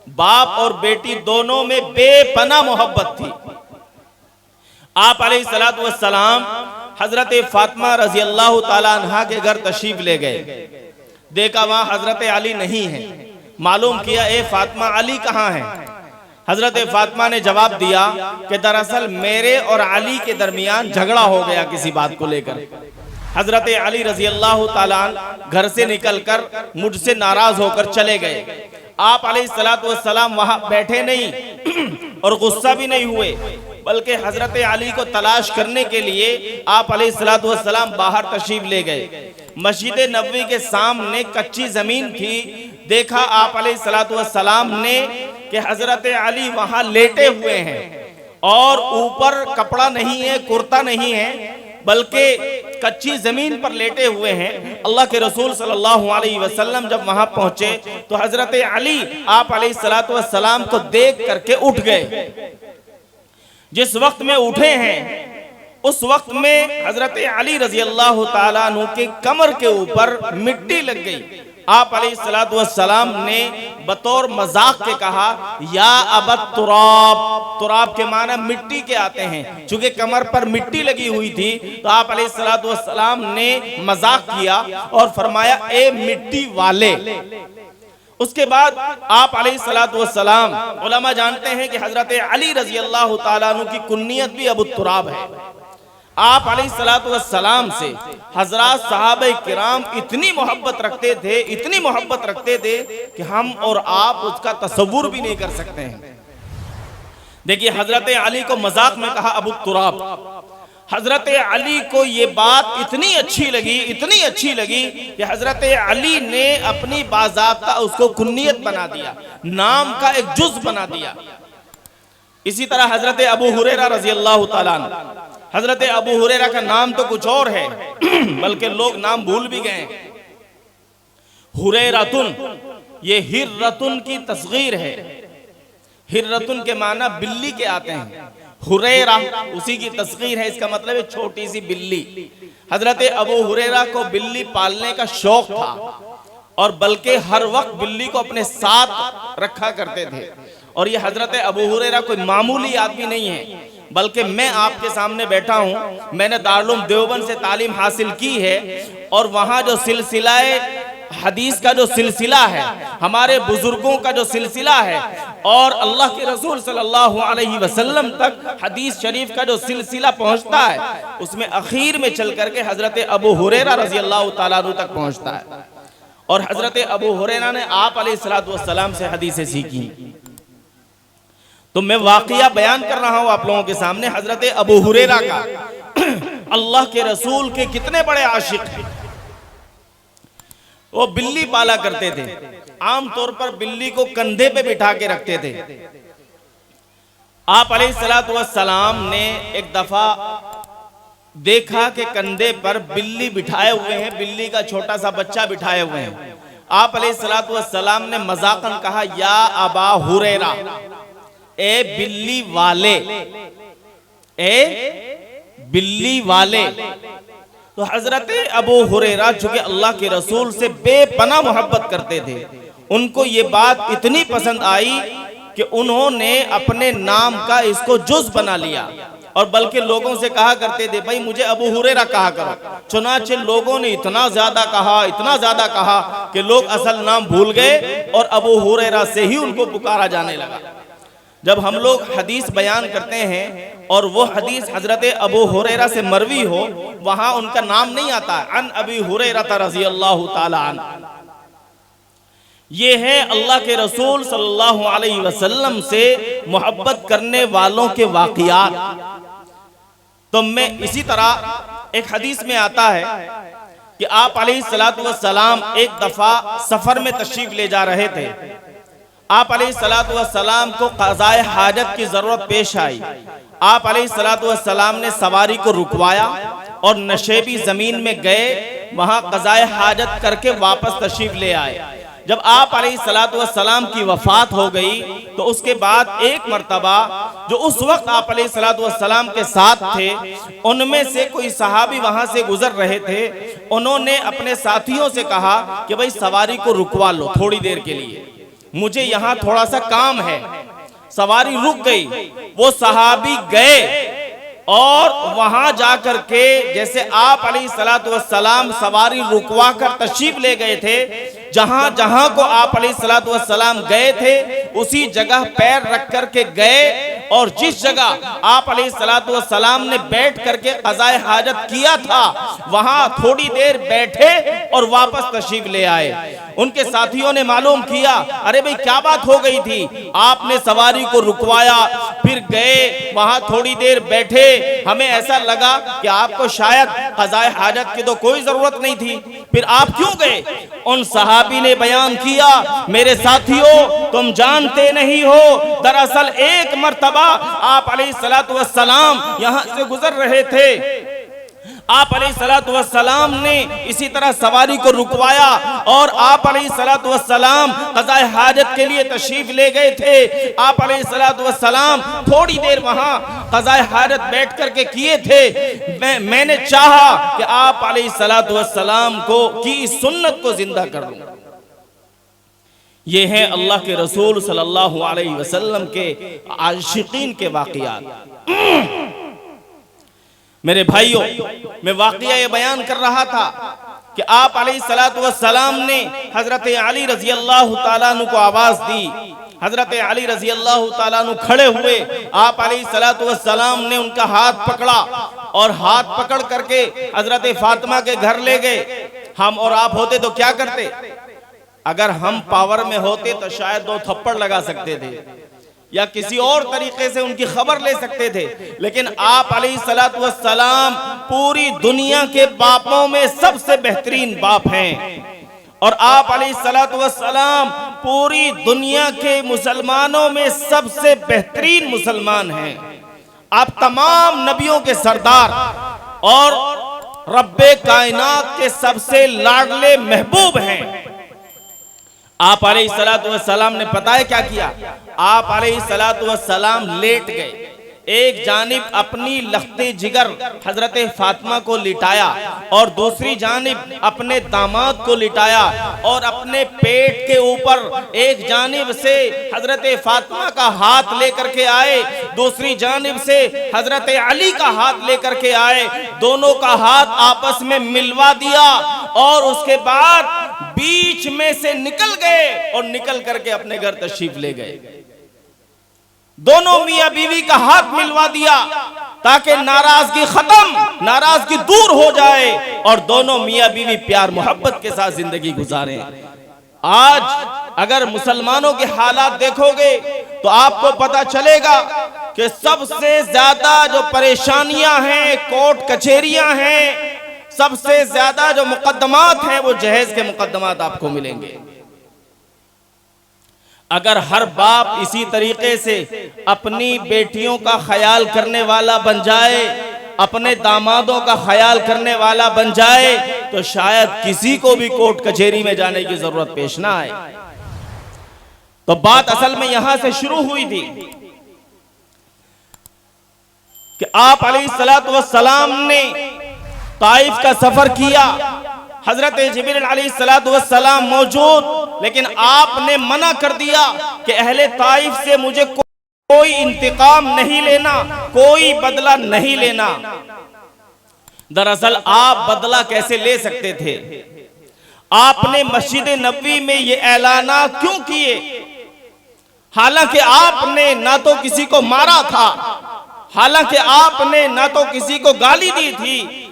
बाप और बेटी दोनों में बेपनाह मोहब्बत थी। आप अलैहिस्सलातु वस्सलाम हजरत फातिमा रजी अल्लाह ताला अन्हा के घर तशरीफ ले गए। देखा वहां हजरत अली नहीं है। मालूम किया, ए फातिमा, अली कहाँ है? हजरत फातिमा ने जवाब दिया कि दरअसल मेरे और अली के दरमियान झगड़ा हो गया किसी बात को लेकर। हजरत अली रजी अल्लाह ताला घर से निकलकर मुझसे नाराज होकर चले गए। आप अलैहिस्सलातु वस्सलाम वहां बैठे नहीं और गुस्सा भी नहीं हुए, बल्कि हजरत अली को तलाश करने के लिए आप अलैहिस्सलातु वस्सलाम बाहर तशरीफ ले गए। मस्जिद नबवी के सामने कच्ची जमीन थी। देखा आप अलैहिस्सलातु वस्सलाम ने कि हजरत अली वहां लेटे हुए हैं और ऊपर कपड़ा नहीं है, कुर्ता नहीं है, बल्कि कच्ची जमीन पर लेटे हुए हैं। अल्लाह के रसूल सल्लल्लाहु अलैहि वसल्लम जब वहां पहुंचे तो हजरत अली आप अलैहिस्सलातु वस्सलाम को देख करके उठ गए। जिस वक्त में उठे हैं उस वक्त में हजरत अली रजी अल्लाह तआला अन्हु के कमर के ऊपर मिट्टी लग गई। आप अलैहिस्सलातु वस्सलाम ने बतौर मजाक के कहा, या अबत तुराब। तुराब के माना मिट्टी के आते हैं। चूंकि कमर पर मिट्टी लगी हुई थी तो आप अलैहिस्सलातु वस्सलाम ने मजाक किया और फरमाया, ए मिट्टी वाले। उसके बाद आप अलैहिस्सलातु वस्सलाम, उलमा जानते हैं कि हजरत अली रजी अल्लाह तआला अन्हु की कुन्नियत भी अबू तुराब है। आप अलैहिस्सलातु वस्सलाम से हजरत सहाबे किराम इतनी मोहब्बत रखते थे, इतनी मोहब्बत रखते थे कि हम और आप उसका तसव्वुर भी नहीं कर सकते हैं। देखिए, हजरत अली को मजाक में कहा अबू तुराब। हजरत अली को ये बात इतनी अच्छी लगी, इतनी अच्छी लगी कि हजरत अली ने अपनी बाज़ाब्ता उसको कुन्नियत बना दिया, नाम का एक जुज़ बना दिया। इसी तरह हजरत अबू हुरैरा रजी अल्लाह तआला अन्हु, हजरत अबू हुरैरा का नाम तो कुछ और है बल्कि लोग नाम भूल भी गए। हुरैरातुन, ये हिर्रतुन की तस्गीर है। हिर्रतुन के माना बिल्ली के आते हैं, हुरैरा उसी की तस्गीर है। इसका मतलब है छोटी सी बिल्ली। हजरत अबू हुरैरा को बिल्ली पालने का शौक था और बल्कि हर वक्त बिल्ली को अपने साथ रखा करते थे। और ये हजरत अबू हुरैरा कोई मामूली आदमी नहीं है, बल्कि मैं आपके सामने बैठा हूं, मैंने दारुल देवबंद से तालीम हासिल की है और वहां जो सिलसिलाए हदीस का जो सिलसिला है, हमारे बुजुर्गों का जो सिलसिला है और अल्लाह के रसूल सल्लल्लाहु अलैहि वसल्लम तक हदीस शरीफ का जो सिलसिला पहुंचता है, उसमें आखिर में चल करके हजरत अबू हुरैरा रजी अल्लाह तआला अन्हु तक पहुंचता है। और हजरत अबू हुरैरा ने आप अलैहिस्सलातु वस्सलाम से हदीसें सीखी। तो मैं वाकया बयान कर रहा हूं आप लोगों के सामने हजरत अबू हुरैरा का। अल्लाह के रसूल के कितने बड़े आशिक हैं। वो बिल्ली पाला करते थे, आमतौर पर बिल्ली को कंधे पे बिठा के रखते थे। आप अलैहिस्सलातु वस्सलाम ने एक दफा देखा कि कंधे पर बिल्ली बिठाए हुए हैं, बिल्ली का छोटा सा बच्चा बिठाए हुए हैं। आप अलैहिस्सलातु वस्सलाम ने मजाकन कहा, या अबा हुरैरा, ए बिल्ली वाले, ए बिल्ली वाले। तो हजरत अबू हुरैरा चूंकि अल्लाह के रसूल से बेपनाह मोहब्बत करते थे, उनको ये बात इतनी पसंद आई कि उन्होंने अपने नाम का इसको जुज़ बना लिया और बल्कि लोगों से कहा करते थे, भाई मुझे अबू हुरैरा कहा करो। चुनाचे लोगों ने इतना ज्यादा कहा, इतना ज्यादा कहा कि लोग असल नाम भूल गए और अबू हुरैरा से ही उनको पुकारा जाने लगा। जब हम लोग हदीस बयान करते हैं और वो हदीस हजरत अबू हुरैरा से मरवी हो, वहां उनका नाम नहीं आता, अन अबी हुरैरा रज़ी अल्लाह ताला अन्हु। ये है अल्लाह के रसूल सल्लल्लाहु अलैहि वसल्लम से मोहब्बत करने वालों के वाक़ियात। तो मैं इसी तरह एक हदीस में आता है कि आप अलैहिस्सलातु वस्सलाम एक दफा सफर में तशरीफ ले जा रहे थे। आप अलैहिस्सलातु वस्सलाम को क़ज़ाए हाजत की जरूरत पेश आई। आप अलैहिस्सलातु वस्सलाम ने सवारी को रुकवाया और नशेबी जमीन में गए, वहां क़ज़ाए हाजत करके वापस तशरीफ ले आए। जब आप अलैहिस्सलातु वस्सलाम की वफात हो गई तो उसके बाद एक मर्तबा जो उस वक्त आप अलैहिस्सलातु वस्सलाम के साथ थे, उनमें से कोई सहाबी वहां से गुजर रहे थे। उन्होंने अपने साथियों से कहा कि भाई सवारी को रुकवा लो थोड़ी देर के लिए, मुझे यहाँ थोड़ा सा काम है। सवारी रुक गई, वो सहाबी गए और वहां जाकर के जैसे आप अलैहिस्सलातु वस्सलाम सवारी रुकवा कर तशरीफ ले गए थे, जहां जहां को आप अलैहिस्सलातु वस्सलाम गए थे उसी जगह पैर रख करके गए और जिस जगह आप अलैहिस्सलातु वस्सलाम ने बैठ करके क़ज़ाए हाजत किया था वहां थोड़ी देर बैठे और वापस तशरीफ ले आए। उनके साथियों ने मालूम किया, अरे भाई क्या बात हो गई थी, आपने सवारी को रुकवाया फिर गए, वहां थोड़ी देर बैठे, हमें ऐसा लगा कि आपको शायद क़ज़ाए हाजत की तो कोई जरूरत नहीं थी, फिर आप क्यों गए? उन सहाबी ने बयान किया, मेरे साथियों तुम जानते नहीं हो, दरअसल एक मर्तबा आप अलैहिस्सलातु वस्सलाम यहां से गुजर रहे थे। आप अलैहिस्सलातु वस्सलाम ने इसी तरह सवारी को रुकवाया और आप अलैहिस्सलातु वस्सलाम क़ज़ाए हाजत के लिए तशरीफ ले गए थे। आप अलैहिस्सलातु वस्सलाम थोड़ी देर वहां क़ज़ाए हाजत बैठ करके किए थे। मैंने चाहा कि आप अलैहिस्सलातु वस्सलाम को की सुन्नत को जिंदा कर दूं। ये हैं अल्लाह के रसूल सल्लल्लाहु अलैहि वसल्लम के आशिकीन के वाक़ियात। मेरे भाइयों, मैं वाक़िया ये बयान कर रहा था कि आप अलैहिस्सलातु वस्सलाम ने हज़रत अली रज़ी अल्लाह ताला अन्हु को आवाज़ दी। हज़रत अली रज़ी अल्लाह ताला अन्हु खड़े हुए, आप अलैहिस्सलातु वस्सलाम ने उनका हाथ पकड़ा और हाथ पकड़ करके हज़रत फातिमा के घर ले गए। हम और आप होते तो क्या करते? अगर हम पावर में होते तो शायद 2 थप्पड़ लगा सकते थे या किसी और तरीके से उनकी खबर ले सकते थे, लेकिन आप अलैहिस्सलातु वस्सलाम पूरी दुनिया के बापों में सबसे बेहतरीन बाप हैं और आप अलैहिस्सलातु वस्सलाम पूरी दुनिया के मुसलमानों में सबसे बेहतरीन मुसलमान हैं। आप तमाम नबियों के सरदार और रब्बे कायनात के सबसे लाडले महबूब हैं। आप अलैहिस्सलातु वस्सलाम ने पता है क्या किया? आप अलैहिस्सलातु वस्सलाम लेट गए, एक जानिब अपनी लख्ते जिगर हजरत फातिमा को लिटाया और दूसरी जानिब अपने दामाद को लिटाया और अपने पेट के ऊपर एक जानिब से हजरत फातिमा का हाथ लेकर के आए, दूसरी जानिब से हजरत अली का हाथ लेकर के आए, दोनों का हाथ आपस में मिलवा दिया और उसके बाद बीच में से निकल गए और निकल करके अपने घर तशरीफ ले गए। दोनों मियां बीवी का हाथ मिलवा दिया ताकि नाराजगी खत्म, नाराजगी दूर हो जाए और दोनों मियां बीवी प्यार मोहब्बत के साथ जिंदगी गुजारें। आज अगर मुसलमानों के हालात देखोगे तो आपको पता चलेगा कि सबसे ज्यादा जो परेशानियां हैं, कोर्ट कचहरियां हैं, सबसे ज्यादा जो मुकदमात हैं वो जहेज के मुकदमात आपको मिलेंगे। अगर हर बाप इसी तरीके से अपनी बेटियों का ख्याल करने वाला बन जाए, अपने दामादों का ख्याल करने वाला बन जाए, तो शायद किसी को भी कोर्ट कचहरी में जाने की जरूरत पेश ना आए। तो बात असल में यहां से शुरू हुई थी कि आप अलैहिस्सलातु वस्सलाम ने ताइफ का सफर किया, हजरत जिब्रील अलैहिस्सलातु वस्सलाम मौजूद, लेकिन आपने मना कर दिया कि अहले ताइफ से मुझे कोई इंतकाम नहीं लेना, कोई बदला नहीं लेना। दरअसल आप बदला कैसे ले सकते थे? आपने मस्जिद नबवी में ये ऐलाना क्यों किए? हालांकि आपने ना तो किसी को मारा था, हालांकि आपने ना तो किसी को गाली दी थी,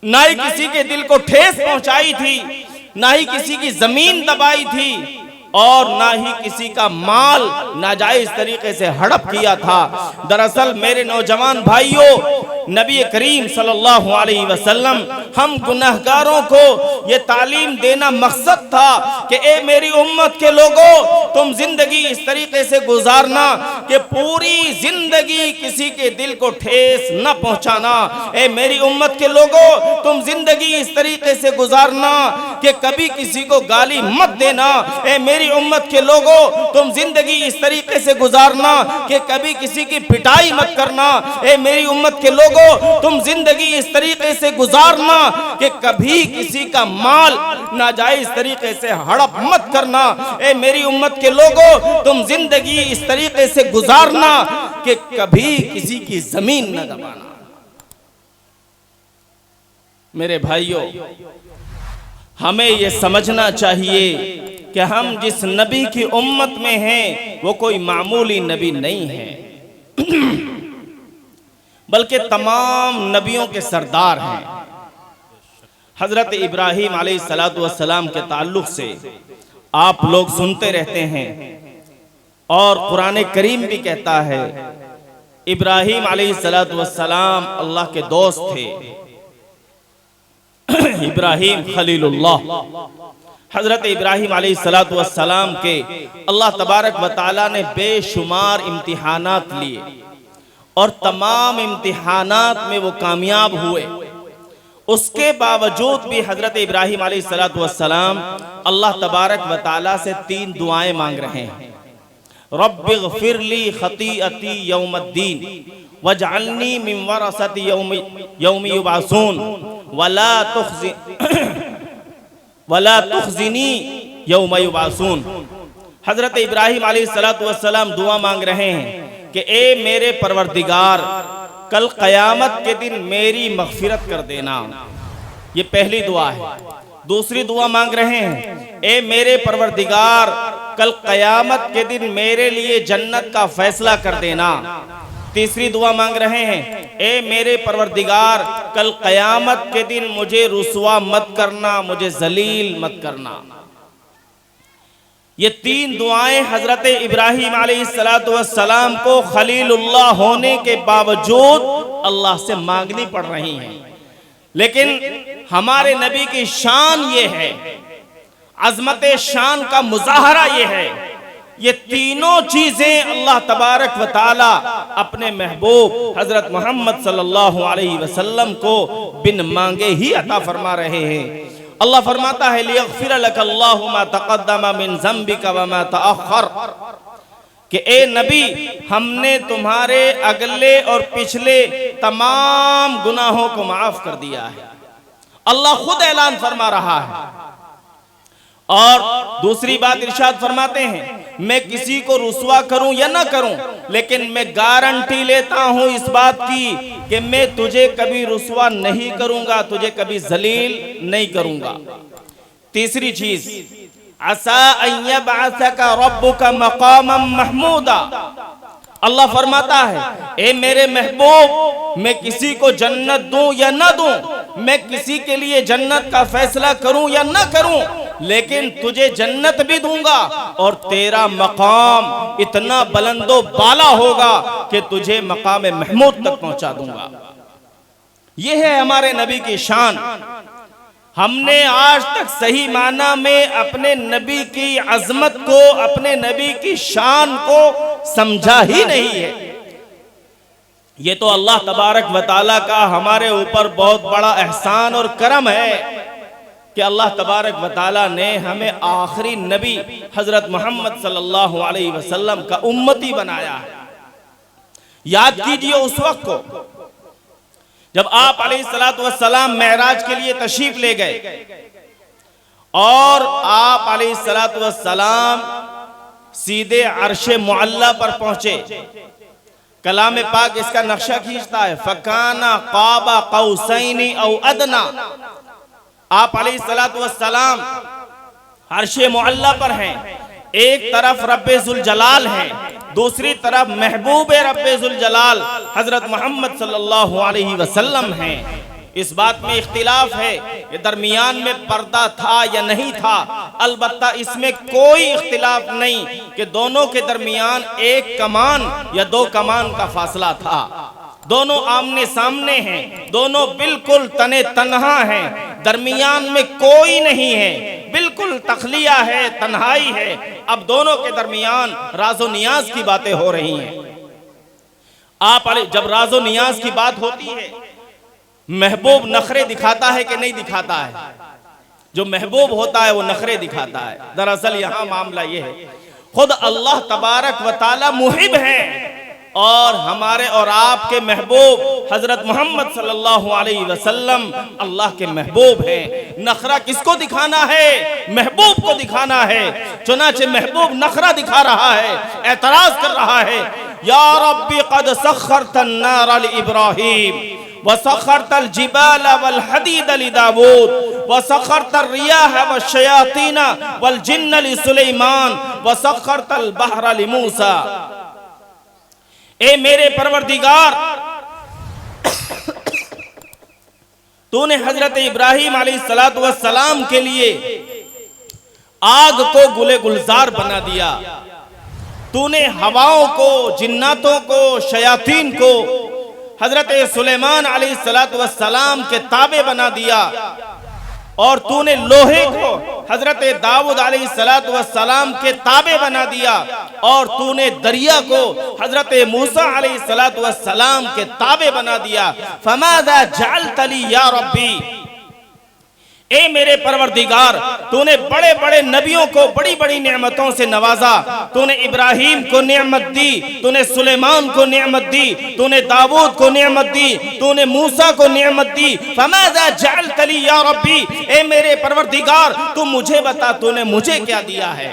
ना ही किसी के दिल को ठेस पहुंचाई थी, ना ही किसी की जमीन दबाई थी और ना ही किसी का माल नाजायज तरीके से हड़प किया था। दरअसल मेरे नौजवान भाइयों, नबी करीम सल्लल्लाहु अलैहि वसल्लम हम गुनहगारों को ये तालीम देना मकसद था कि ए मेरी उम्मत के लोगों, तुम जिंदगी इस तरीके से गुजारना कि पूरी जिंदगी किसी के दिल को ठेस न पहुंचाना। ए मेरी उम्मत के लोगों, तुम जिंदगी इस तरीके से गुजारना कि कभी किसी को गाली मत देना। ए मेरी उम्मत के लोगों, तुम जिंदगी इस तरीके से गुजारना कि कभी किसी की पिटाई मत करना। ए मेरी उम्मत के लोगों, तुम जिंदगी इस तरीके से गुजारना कि कभी किसी का माल नाजायज तरीके से हड़प मत करना। ए मेरी उम्मत के लोगों, तुम जिंदगी इस तरीके से गुजारना कि कभी किसी की जमीन न दबाना। मेरे भाइयों, हमें यह समझना चाहिए कि हम जिस नबी की उम्मत में हैं वो कोई मामूली नबी नहीं है, बल्कि तमाम नबियों के सरदार हैं। हजरत इब्राहीम अलैहिस्सलातु वस्सलाम के ताल्लुक से आप लोग सुनते रहते हैं और कुरान करीम भी कहता है इब्राहीम अलैहिस्सलातु वस्सलाम अल्लाह के दोस्त थे। इब्राहीम खलीलुल्लाह, हजरत इब्राहीम अलैहिस्सलातु वस्सलाम के अल्लाह तबारक व तआला ने बेशुमार इम्तिहानात लिए और तमाम इम्तिहानात में वो कामयाब हुए। उसके बावजूद भी हजरत इब्राहीम अलैहिस्सलातु वस्सलाम अल्लाह तबारक व तआला से 3 दुआएं मांग रहे हैं। रब्बिग़फिरली खतीअती यौमद्दीन वजअलनी मिन वरसति यौमि युबअसून वला तुखज़िनी यौम युबअसून। हजरत इब्राहीम अलैहिस्सलातु वस्सलाम दुआ मांग रहे हैं कि ए मेरे परवरदिगार, कल क़यामत के दिन मेरी मग़फ़िरत कर देना। ये पहली दुआ है। दूसरी दुआ मांग रहे हैं, ए मेरे परवरदिगार, कल क़यामत के दिन मेरे लिए जन्नत का फैसला कर देना। तीसरी दुआ मांग रहे हैं, ए मेरे परवरदिगार, कल क़यामत के दिन मुझे रुसवा मत करना, मुझे जलील मत करना। ये 3 दुआएं हजरत इब्राहीम अलैहिस्सलातु वस्सलाम को खलीलुल्लाह होने के बावजूद अल्लाह से मांगनी पड़ रही हैं। लेकिन हमारे नबी की शान ये है, अजमत शान का मुजाहरा ये है, ये तीनों चीजें अल्लाह तबारक व तआला अपने महबूब हजरत मोहम्मद सल्लल्लाहु अलैहि वसल्लम को बिन मांगे ही अता फरमा रहे हैं। अल्लाह फरमाता है, लियग़फ़िर लकल्लाहु मा तक़द्दम मिन ज़म्बिका व मा तअख़्ख़र, कि ए नबी, हमने तुम्हारे अगले और पिछले तमाम गुनाहों को माफ कर दिया है। अल्लाह खुद ऐलान फरमा रहा है। और दूसरी बात इरशाद फरमाते हैं, मैं किसी को रुसवा करूं या ना करूं, लेकिन मैं गारंटी लेता हूं इस बात की कि मैं तुझे कभी रुसवा नहीं करूंगा, तुझे कभी जलील नहीं करूंगा। तीसरी चीज, असा अन यबअसका रब्बुका मक़ामम महमूदा। अल्लाह फरमाता है, ए मेरे महबूब, मैं किसी को जन्नत दूं या ना दूं, मैं किसी के लिए जन्नत का फैसला करूं या ना करूं, लेकिन तुझे जन्नत भी दूंगा और तेरा मकाम इतना बुलंदो बाला होगा कि तुझे मकाम महमूद तक पहुंचा दूंगा। यह है हमारे नबी की शान। हमने आज तक सही माना में अपने नबी की अजमत को, अपने नबी की शान को समझा ही नहीं है। ये तो अल्लाह तबारक व तआला का हमारे ऊपर बहुत बड़ा एहसान और करम है कि अल्लाह तबारक व तआला ने हमें आखिरी नबी हजरत मोहम्मद सल्लल्लाहु अलैहि वसल्लम का उम्मती बनाया है। याद कीजिए उस वक्त को जब आप अलैहिस्सलातु वस्सलाम मेराज के लिए तशरीफ ले गए और आप अलैहिस्सलातु वस्सलाम सीधे अर्शे मुअल्ला पर पहुंचे। कलाम पाक इसका नक्शा खींचता है, फकाना क़ाबा क़ौसैनी औ अदना। आप अलैहिस्सलातु वस्सलाम अर्शे मुअल्ला पर हैं, एक तरफ रब्बे जुल जलाल हैं, दूसरी तरफ महबूब रब्बे जुल जलाल हजरत मोहम्मद सल्लल्लाहु अलैहि वसल्लम हैं। इस बात में इख्तिलाफ है कि दरमियान में पर्दा था या नहीं था। अलबत्ता इसमें कोई इख्तिलाफ नहीं कि दोनों के दरमियान एक कमान या 2 कमान का फासला था। दोनों आमने सामने हैं, दोनों बिल्कुल तने तन्हा हैं, दरमियान में कोई नहीं है, बिल्कुल तखलिया है, तन्हाई है। अब दोनों के दरमियान राजो नियाज की बातें हो रही हैं। आप जब राजो नियाज की बात होती है, महबूब नखरे दिखाता है कि नहीं दिखाता है? जो महबूब होता है वो नखरे दिखाता है। दरअसल यहाँ मामला ये है, खुद अल्लाह तबारक व तआला मुहिब है और हमारे और आपके महबूब हजरत मोहम्मद सल्लल्लाहु अलैहि वसल्लम अल्लाह के महबूब हैं। नखरा किसको दिखाना है? महबूब को दिखाना है। चुनाचे महबूब नखरा दिखा रहा है, एतराज कर रहा है, या रब्बी क़द सख्खरतन नार लि इब्राहीम व सख्खरतल जिबाल वल हदीद लि दाऊद व सख्खरतर रियाह व शयातीन वल जिन्न लि सुलेमान व सख्खरतल बहर लि मूसा। ए मेरे परवरदिगार, तूने हजरत इब्राहीम अलैहिस्सलातु वस्सलाम के लिए आग को गुले गुलजार बना दिया, तूने हवाओं को, जिन्नातों को, शयातीन को हजरत सुलेमान अलैहिस्सलातु वस्सलाम के ताबे बना दिया, और तूने लोहे को हजरत दाऊद अलैहिस्सलातु वस्सलाम के ताबे बना दिया, और तूने दरिया को हजरत मूसा अलैहिस्सलातु वस्सलाम के ताबे बना दिया। फमाज़ा जअलतली या रब्बी, ए मेरे परवरदिगार, तूने बड़े बड़े नबियों को बड़ी बड़ी नेमतों से नवाजा। तूने इब्राहीम को नेमत दी, तूने सुलेमान को नेमत दी, तूने दाऊद को नेमत दी, तूने मूसा को नेमत दी। फमाज़ा जअलतली या रब्बी, ए मेरे परवरदिगार, तू मुझे बता तूने मुझे क्या दिया है।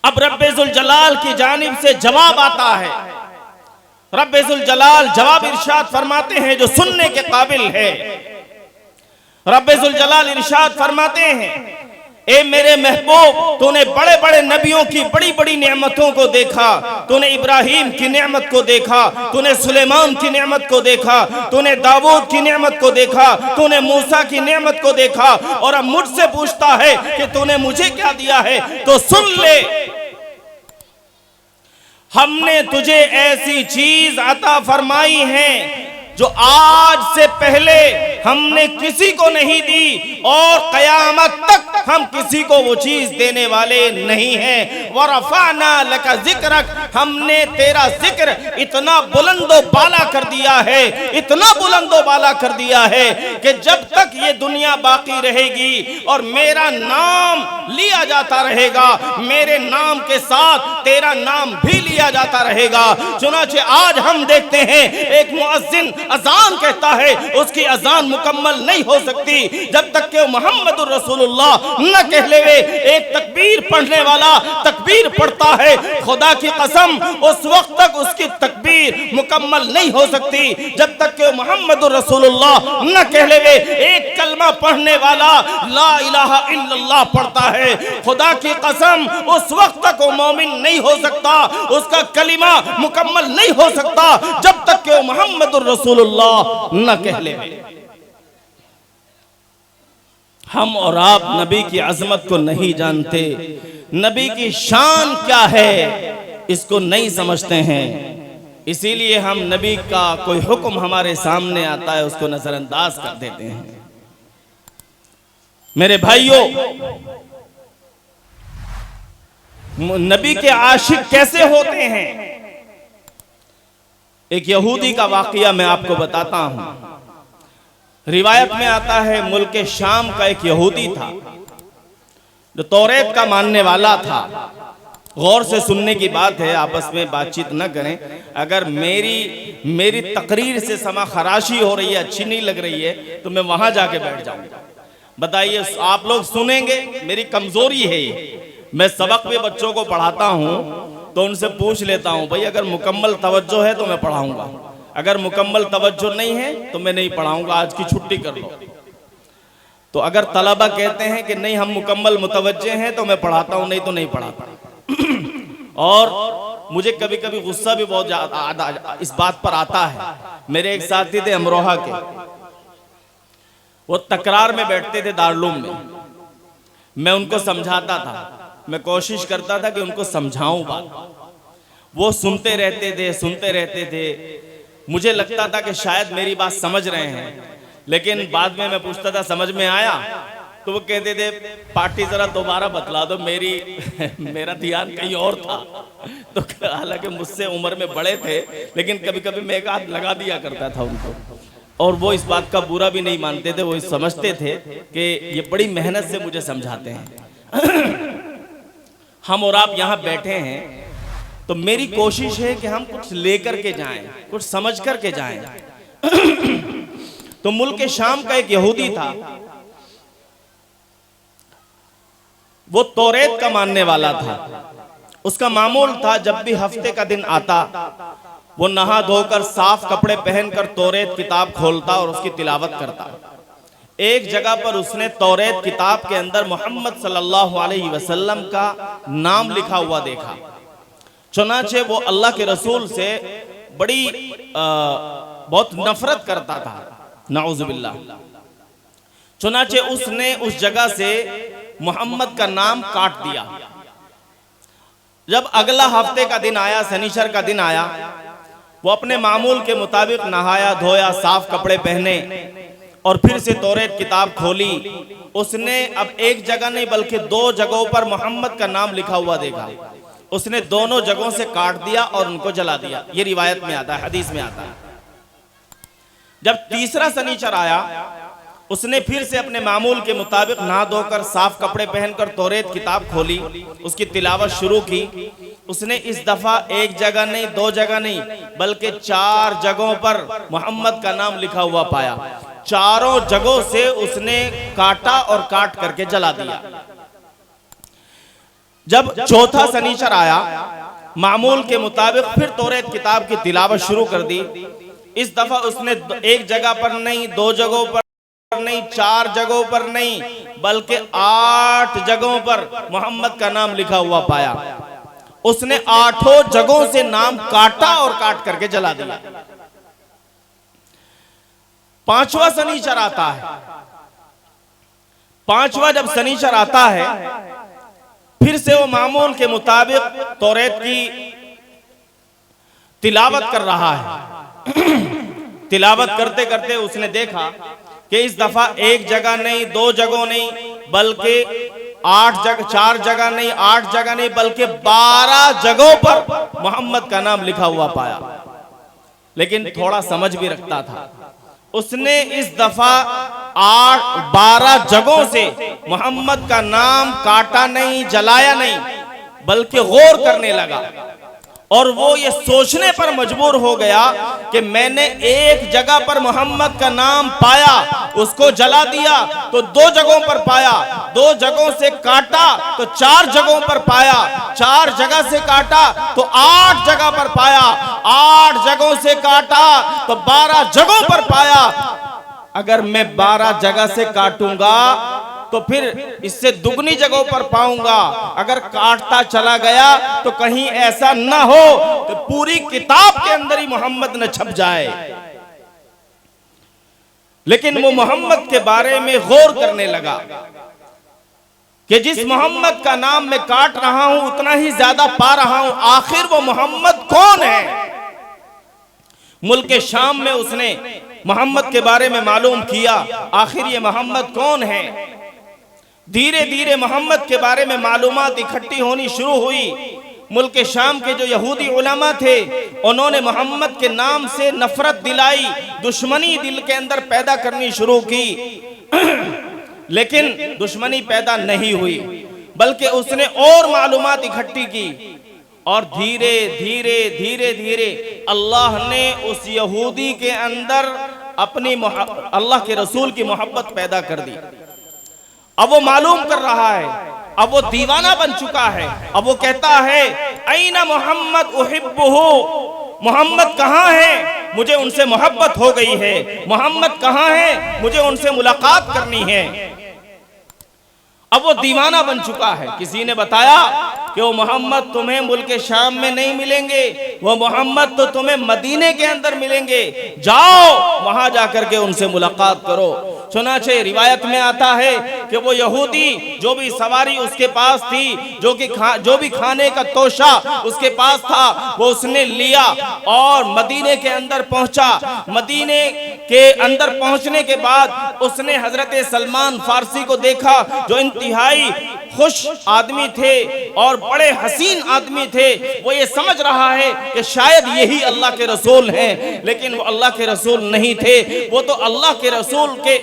अब रब्बे जुल जलाल की जानिब से जवाब आता है। रब्बे जुल जलाल जवाब इरशाद फरमाते हैं जो सुनने के काबिल है। रब्बे जुल जलाल इरशाद फरमाते हैं, ए मेरे महबूब, तूने बड़े बड़े नबियों की बड़ी बड़ी नेमतों को देखा। तूने इब्राहीम की नेमत को देखा, तूने सुलेमान की नेमत को देखा, तूने दाऊद की नेमत को देखा, तूने मूसा की नेमत को देखा, और अब मुझसे पूछता है कि तूने मुझे क्या दिया है। तो सुन ले, हमने तुझे ऐसी चीज अता फरमाई है जो आज से पहले हमने किसी को नहीं दी, और कयामत तक हम किसी को वो चीज देने वाले नहीं हैं। वरफाना लका जिक्रक, हमने तेरा जिक्र इतना बुलंदो बाला कर दिया है, इतना बुलंदो बाला कर दिया है कि जब तक ये दुनिया बाकी रहेगी और मेरा नाम लिया जाता रहेगा, मेरे नाम के साथ तेरा नाम भी लिया जाता रहेगा। चुनांचे आज हम देखते हैं एक मुअज्जिन अजान कहता है, उसकी अजान मुकम्मल नहीं हो सकती जब तक कि मोहम्मदुर रसूलुल्लाह न कह लेवे। एक तकबीर पढ़ने वाला तकबीर पढ़ता है, खुदा की कसम उस वक्त तक उसकी तकबीर मुकम्मल नहीं हो सकती जब तक कि मोहम्मदुर रसूलुल्लाह न कह लेवे। एक कलमा पढ़ने वाला ला इलाहा इल्लल्लाह पढ़ता है, खुदा की कसम उस वक्त तक वो मोमिन नहीं हो सकता, उसका कलिमा मुकम्मल नहीं हो सकता जब तक कि मोहम्मदुर रसूलुल्लाह न कह ले। हम और आप नबी की अजमत को नहीं जानते, नबी की शान क्या है इसको नहीं समझते हैं, इसीलिए हम नबी का कोई हुक्म हमारे सामने आता है उसको नजरअंदाज कर देते हैं। मेरे भाइयों, नबी के आशिक कैसे होते हैं? एक यहूदी का वाकया मैं आपको बताता हूं। रिवायत में आता है मुल्क शाम का एक यहूदी था जो तौरेत का मानने वाला था। गौर से सुनने की बात है, आपस में बातचीत न करें। अगर मेरी तकरीर से समा खराशी हो रही है, अच्छी नहीं लग रही है, तो मैं वहां जाके बैठ जाऊंगा। बताइए, आप लोग सुनेंगे, मेरी कमजोरी है ये। मैं सबक भी बच्चों को पढ़ाता हूं तो उनसे पूछ लेता हूं, भाई अगर मुकम्मल तवज्जो है तो मैं पढ़ाऊंगा, अगर मुकम्मल तवज्जो नहीं है तो मैं नहीं पढ़ाऊंगा, आज की छुट्टी कर लो। तो अगर तलबा कहते हैं कि नहीं हम मुकम्मल मुतवज्जे हैं तो मैं पढ़ाता हूं, नहीं तो नहीं पढ़ाता। और मुझे कभी कभी गुस्सा भी बहुत ज्यादा इस बात पर आता है। मेरे एक साथी थे अमरोहा के, वो तकरार में बैठते थे दारुल में। मैं उनको समझाता था, मैं कोशिश करता था कि उनको समझाऊं बात, वो सुनते रहते थे। मुझे लगता था कि शायद मेरी बात समझ रहे हैं, लेकिन बाद में मैं पूछता था समझ में आया, तो वो कहते थे पार्टी जरा दोबारा बतला दो, मेरा ध्यान कहीं और था। तो हालांकि मुझसे उम्र में बड़े थे, लेकिन कभी कभी मैं एक हाथ लगा दिया करता था उनको, और वो इस बात का बुरा भी नहीं मानते थे। वो समझते थे कि ये बड़ी मेहनत से मुझे समझाते हैं। हम और आप यहाँ बैठे हैं तो मेरी कोशिश है कि हम कुछ लेकर के जाएं, कुछ समझ कर के जाएं। तो मुल्क शाम का एक यहूदी था, वो तौरेत का मानने वाला था। उसका मामूल था जब भी हफ्ते का दिन आता, वो नहा धोकर साफ कपड़े पहनकर तौरेत किताब खोलता और उसकी तिलावत करता। एक जगह पर उसने तौरेत किताब के अंदर मोहम्मद सल्लल्लाहु अलैहि वसल्लम का नाम लिखा हुआ देखा। चुनांचे वो अल्लाह के रसूल से बड़ी बहुत नफरत करता था, नाउजुबिल्लाह। चुनांचे उसने उस जगह से मोहम्मद का नाम काट दिया। जब अगला हफ्ते का दिन आया, शनिचर का दिन आया, वो अपने मामूल के मुताबिक नहाया धोया, साफ कपड़े पहने और फिर से तौरेत किताब खोली। उसने अब एक जगह नहीं बल्कि 2 जगहों पर मोहम्मद का नाम लिखा हुआ देखा। उसने दोनों जगहों से काट दिया और उनको जला दिया। ये रिवायत में आता है, हदीस में आता है। जब तीसरा शनिचर आया, उसने फिर से अपने मामूल के मुताबिक नहा धोकर साफ कपड़े पहनकर तौरेत किताब खोली, उसकी तिलावत शुरू की। उसने इस दफा एक जगह नहीं, 2 जगह नहीं बल्कि 4 जगहों पर मोहम्मद का नाम लिखा हुआ पाया। चारों जगहों से उसने काटा और काट करके जला दिया। जब चौथा शनिचर आया, मामूल के मुताबिक फिर तौरेत किताब की तिलावत शुरू कर दी। इस दफा उसने एक जगह पर नहीं, 2 जगहों पर नहीं, 4 जगहों पर नहीं बल्कि 8 जगहों पर मोहम्मद का नाम लिखा हुआ पाया। उसने 8 जगहों से नाम काटा और काट करके जला दिया। 5वां शनिचर आता है। 5वां जब शनिचर आता है, फिर से वो मामूल के मुताबिक तौरेत की तिलावत कर रहा है। तिलावत करते करते उसने देखा कि इस दफा एक जगह नहीं, 2 जगहों नहीं बल्कि 4 जगह नहीं, 8 जगह नहीं बल्कि 12 जगहों पर मोहम्मद का नाम लिखा हुआ पाया। लेकिन थोड़ा समझ भी रखता था। उसने इस दफा 12 जगहों से मोहम्मद का नाम काटा नहीं, जलाया नहीं बल्कि गौर करने लगा और वो ये सोचने पर मजबूर हो गया कि मैंने एक जगह पर मोहम्मद का नाम पाया, उसको जला दिया तो 2 जगहों पर पाया, 2 जगहों से काटा तो 4 जगहों पर पाया, 4 जगह से काटा तो 8 जगह पर पाया, 8 जगहों से काटा तो 12 जगहों पर पाया। अगर मैं 12 जगह से काटूंगा तो फिर इससे दुगनी जगहों पर पाऊंगा। अगर काटता चला गया तो कहीं ऐसा न हो तो पूरी किताब के अंदर ही मोहम्मद न छप जाए। लेकिन वो मोहम्मद के बारे में गौर करने लगा कि जिस मोहम्मद का नाम मैं काट रहा हूं उतना ही ज्यादा पा रहा हूं। आखिर वो मोहम्मद कौन है? मुल्क शाम में उसने मोहम्मद के बारे में मालूम किया, आखिर ये मोहम्मद कौन है। धीरे धीरे मोहम्मद के बारे में मालूमात इकट्ठी होनी शुरू हुई। मुल्क शाम के जो यहूदी उलमा थे उन्होंने मोहम्मद के नाम से नफरत दिलाई, दुश्मनी दिल के अंदर पैदा करनी शुरू की। लेकिन दुश्मनी पैदा नहीं हुई बल्कि उसने और मालूमात इकट्ठी की और धीरे धीरे धीरे धीरे अल्लाह ने उस यहूदी के अंदर अपनी अल्लाह के रसूल की मोहब्बत पैदा कर दी। अब वो मालूम कर रहा है, अब वो दीवाना बन चुका है। अब वो कहता है ऐना मोहम्मद उहिब्बुहु, मोहम्मद कहाँ है, मुझे उनसे मोहब्बत हो गई है। मोहम्मद कहाँ है, मुझे उनसे मुलाकात करनी है। अब वो दीवाना बन चुका है। किसी ने बताया कि वो मोहम्मद तुम्हें मुल्क शाम में नहीं मिलेंगे, वो मोहम्मद तो तुम्हें मदीने के अंदर मिलेंगे, जाओ वहां जाकर के उनसे मुलाकात करो। चुनाचे रिवायत में आता है कि वो यहूदी जो भी सवारी उसके पास थी, जो भी खाने का तोशा उसके पास था, वो उसने लिया और मदीने के अंदर पहुंचा। मदीने के अंदर पहुंचने के बाद उसने हजरत सलमान फारसी को देखा जो इंतहाई खुश आदमी थे और बड़े हसीन आदमी थे। वो ये समझ रहा है कि शायद यही अल्लाह के रसूल हैं, लेकिन वो अल्लाह के रसूल नहीं थे। वो तो अल्लाह के रसूल के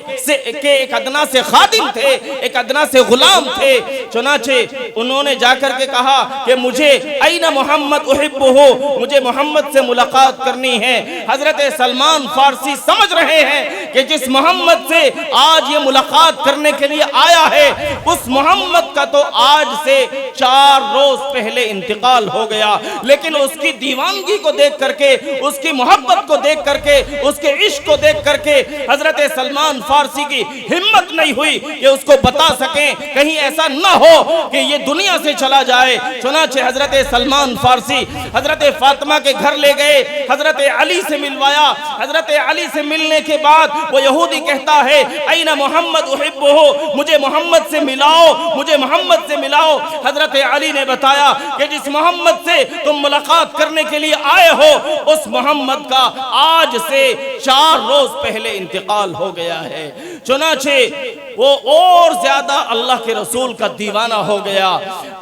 एक अदना से खादिम थे, एक अदना से गुलाम थे। चुनाचे उन्होंने जाकर के कहा कि मुझे ऐना मोहम्मद उहिब्बुहु, मुझे मोहम्मद से मुलाकात करनी है। हजरत सलमान फारसी समझ रहे हैं कि जिस मोहम्मद से आज ये मुलाकात करने के लिए आया है, उस मोहम्मद का तो आज से 4 रोज पहले इंतकाल हो गया। लेकिन उसकी दीवानगी को देख करके, उसकी मोहब्बत को देख करके, उसके इश्क को देख करके हजरत सलमान फारसी की हिम्मत नहीं हुई कि उसको बता सकें, कहीं ऐसा ना हो कि ये दुनिया से चला जाए। चुनाचे हजरत सलमान फारसी हजरत फातिमा के घर ले गए, हजरत अली से मिलवाया। हजरत अली से मिलने के बाद वो यहूदी कहता है ऐना मोहम्मद उहिब्बुहु, मुझे मोहम्मद से मिलाओ, मुझे मोहम्मद से मिलाओ। हजरत अली ने बताया कि जिस मोहम्मद से तुम मुलाकात करने के लिए आए हो उस मोहम्मद का आज से 4 रोज पहले इंतकाल हो गया है। चुनाचे वो और ज्यादा अल्लाह के रसूल का दीवाना हो गया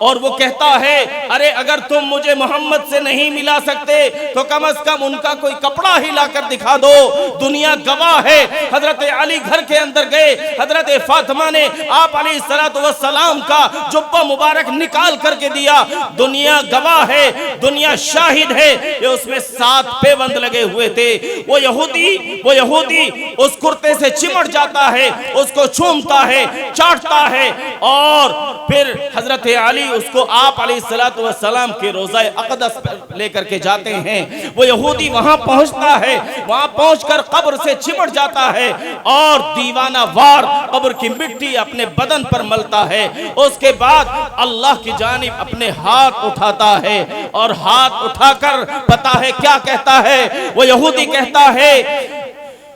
और वो कहता है, अरे अगर तुम मुझे मोहम्मद से नहीं मिला सकते तो कम से कम उनका कोई कपड़ा ही लाकर दिखा दो, दुनिया गवाह है। हजरत अली घर के अंदर गए, हजरत फातिमा ने आप अलैहिस्सलाम का जुब्बा मुबारक निकाल करके दिया, दुनिया गवाह है, दुनिया शाहिद है कि उसमें 7 पेबंद लगे हुए थे। वो यहूदी उस कुर्ते से चिमट जाता है, उसको चूमता है, चाटता है और फिर हजरत अली उसको आप अलैहिस्सलाम के रोज़ाए अक़दस पर लेकर के जाते हैं। वो यहूदी वहां पहुंचता है, वहां पहुंचकर कब्र से चिमट जाता है और दीवाना वार कब्र की मिट्टी अपने बदन पर मलता है। उसके बाद अल्लाह की जानिब अपने हाथ उठाता है और हाथ उठाकर पता है क्या कहता है? वो यहूदी कहता है,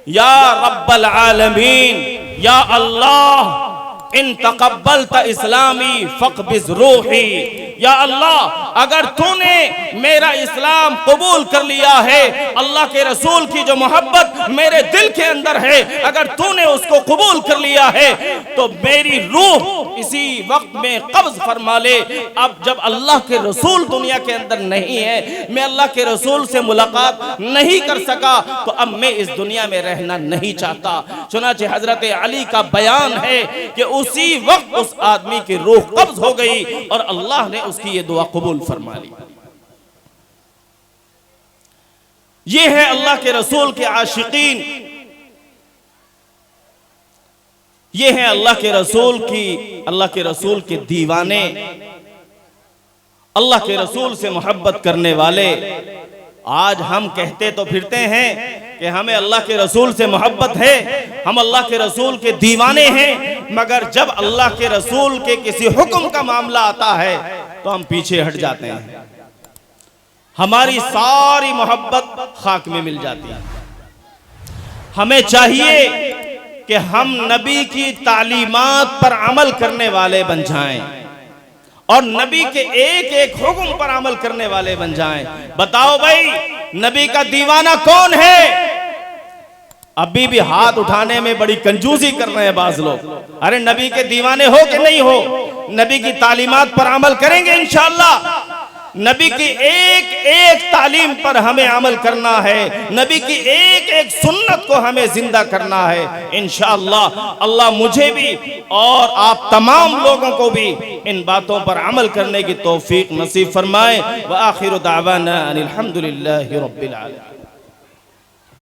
या रब्बल आलमीन, या अल्लाह इन तक़ब्बलत इस्लामी फ़क़बिज़ रूही, या अल्लाह अगर तूने मेरा इस्लाम कबूल कर लिया है, अल्लाह के रसूल की जो मोहब्बत मेरे दिल के अंदर है अगर तूने उसको कबूल कर लिया है तो मेरी रूह इसी वक्त में कब्ज़ फरमा ले। अब जब अल्लाह के रसूल दुनिया के अंदर नहीं है, मैं अल्लाह के रसूल से मुलाकात नहीं कर सका, तो अब मैं इस दुनिया में रहना नहीं चाहता। चुनांचे हजरत अली का बयान है कि उसी वक्त उस आदमी की रूह कब्ज़ हो गई और अल्लाह ने उसकी ये दुआ कबूल फरमा ली। ये है अल्लाह के रसूल के आशिकीन, ये है अल्लाह के रसूल के दीवाने, अल्लाह के रसूल से मोहब्बत करने वाले। आज हम कहते तो फिरते हैं कि हमें अल्लाह के रसूल से मोहब्बत है, हम अल्लाह के रसूल के दीवाने हैं, मगर जब अल्लाह के रसूल के किसी हुक्म का मामला आता है तो हम पीछे हट जाते हैं, हमारी सारी मोहब्बत खाक में मिल जाती है। हमें चाहिए कि हम नबी की तालीमात पर अमल करने वाले बन जाएं और नबी के एक एक हुक्म पर अमल करने वाले बन जाएं। बताओ भाई, नबी का दीवाना कौन है? अभी भी हाथ उठाने में बड़ी कंजूसी कर रहे हैं बाज लोग। अरे नबी के दीवाने हो कि नहीं हो? नबी की तालीमात पर अमल करेंगे इंशाअल्लाह। नबी की एक एक तालीम पर हमें अमल करना है, नबी की एक एक सुन्नत को हमें जिंदा करना है इंशाअल्लाह। अल्लाह मुझे भी और आप तमाम लोगों को भी इन बातों पर अमल करने की तौफीक नसीब फरमाए। व आखिरु दावाना अनिल हम्दुलिल्लाहि रब्बिल आलमीन।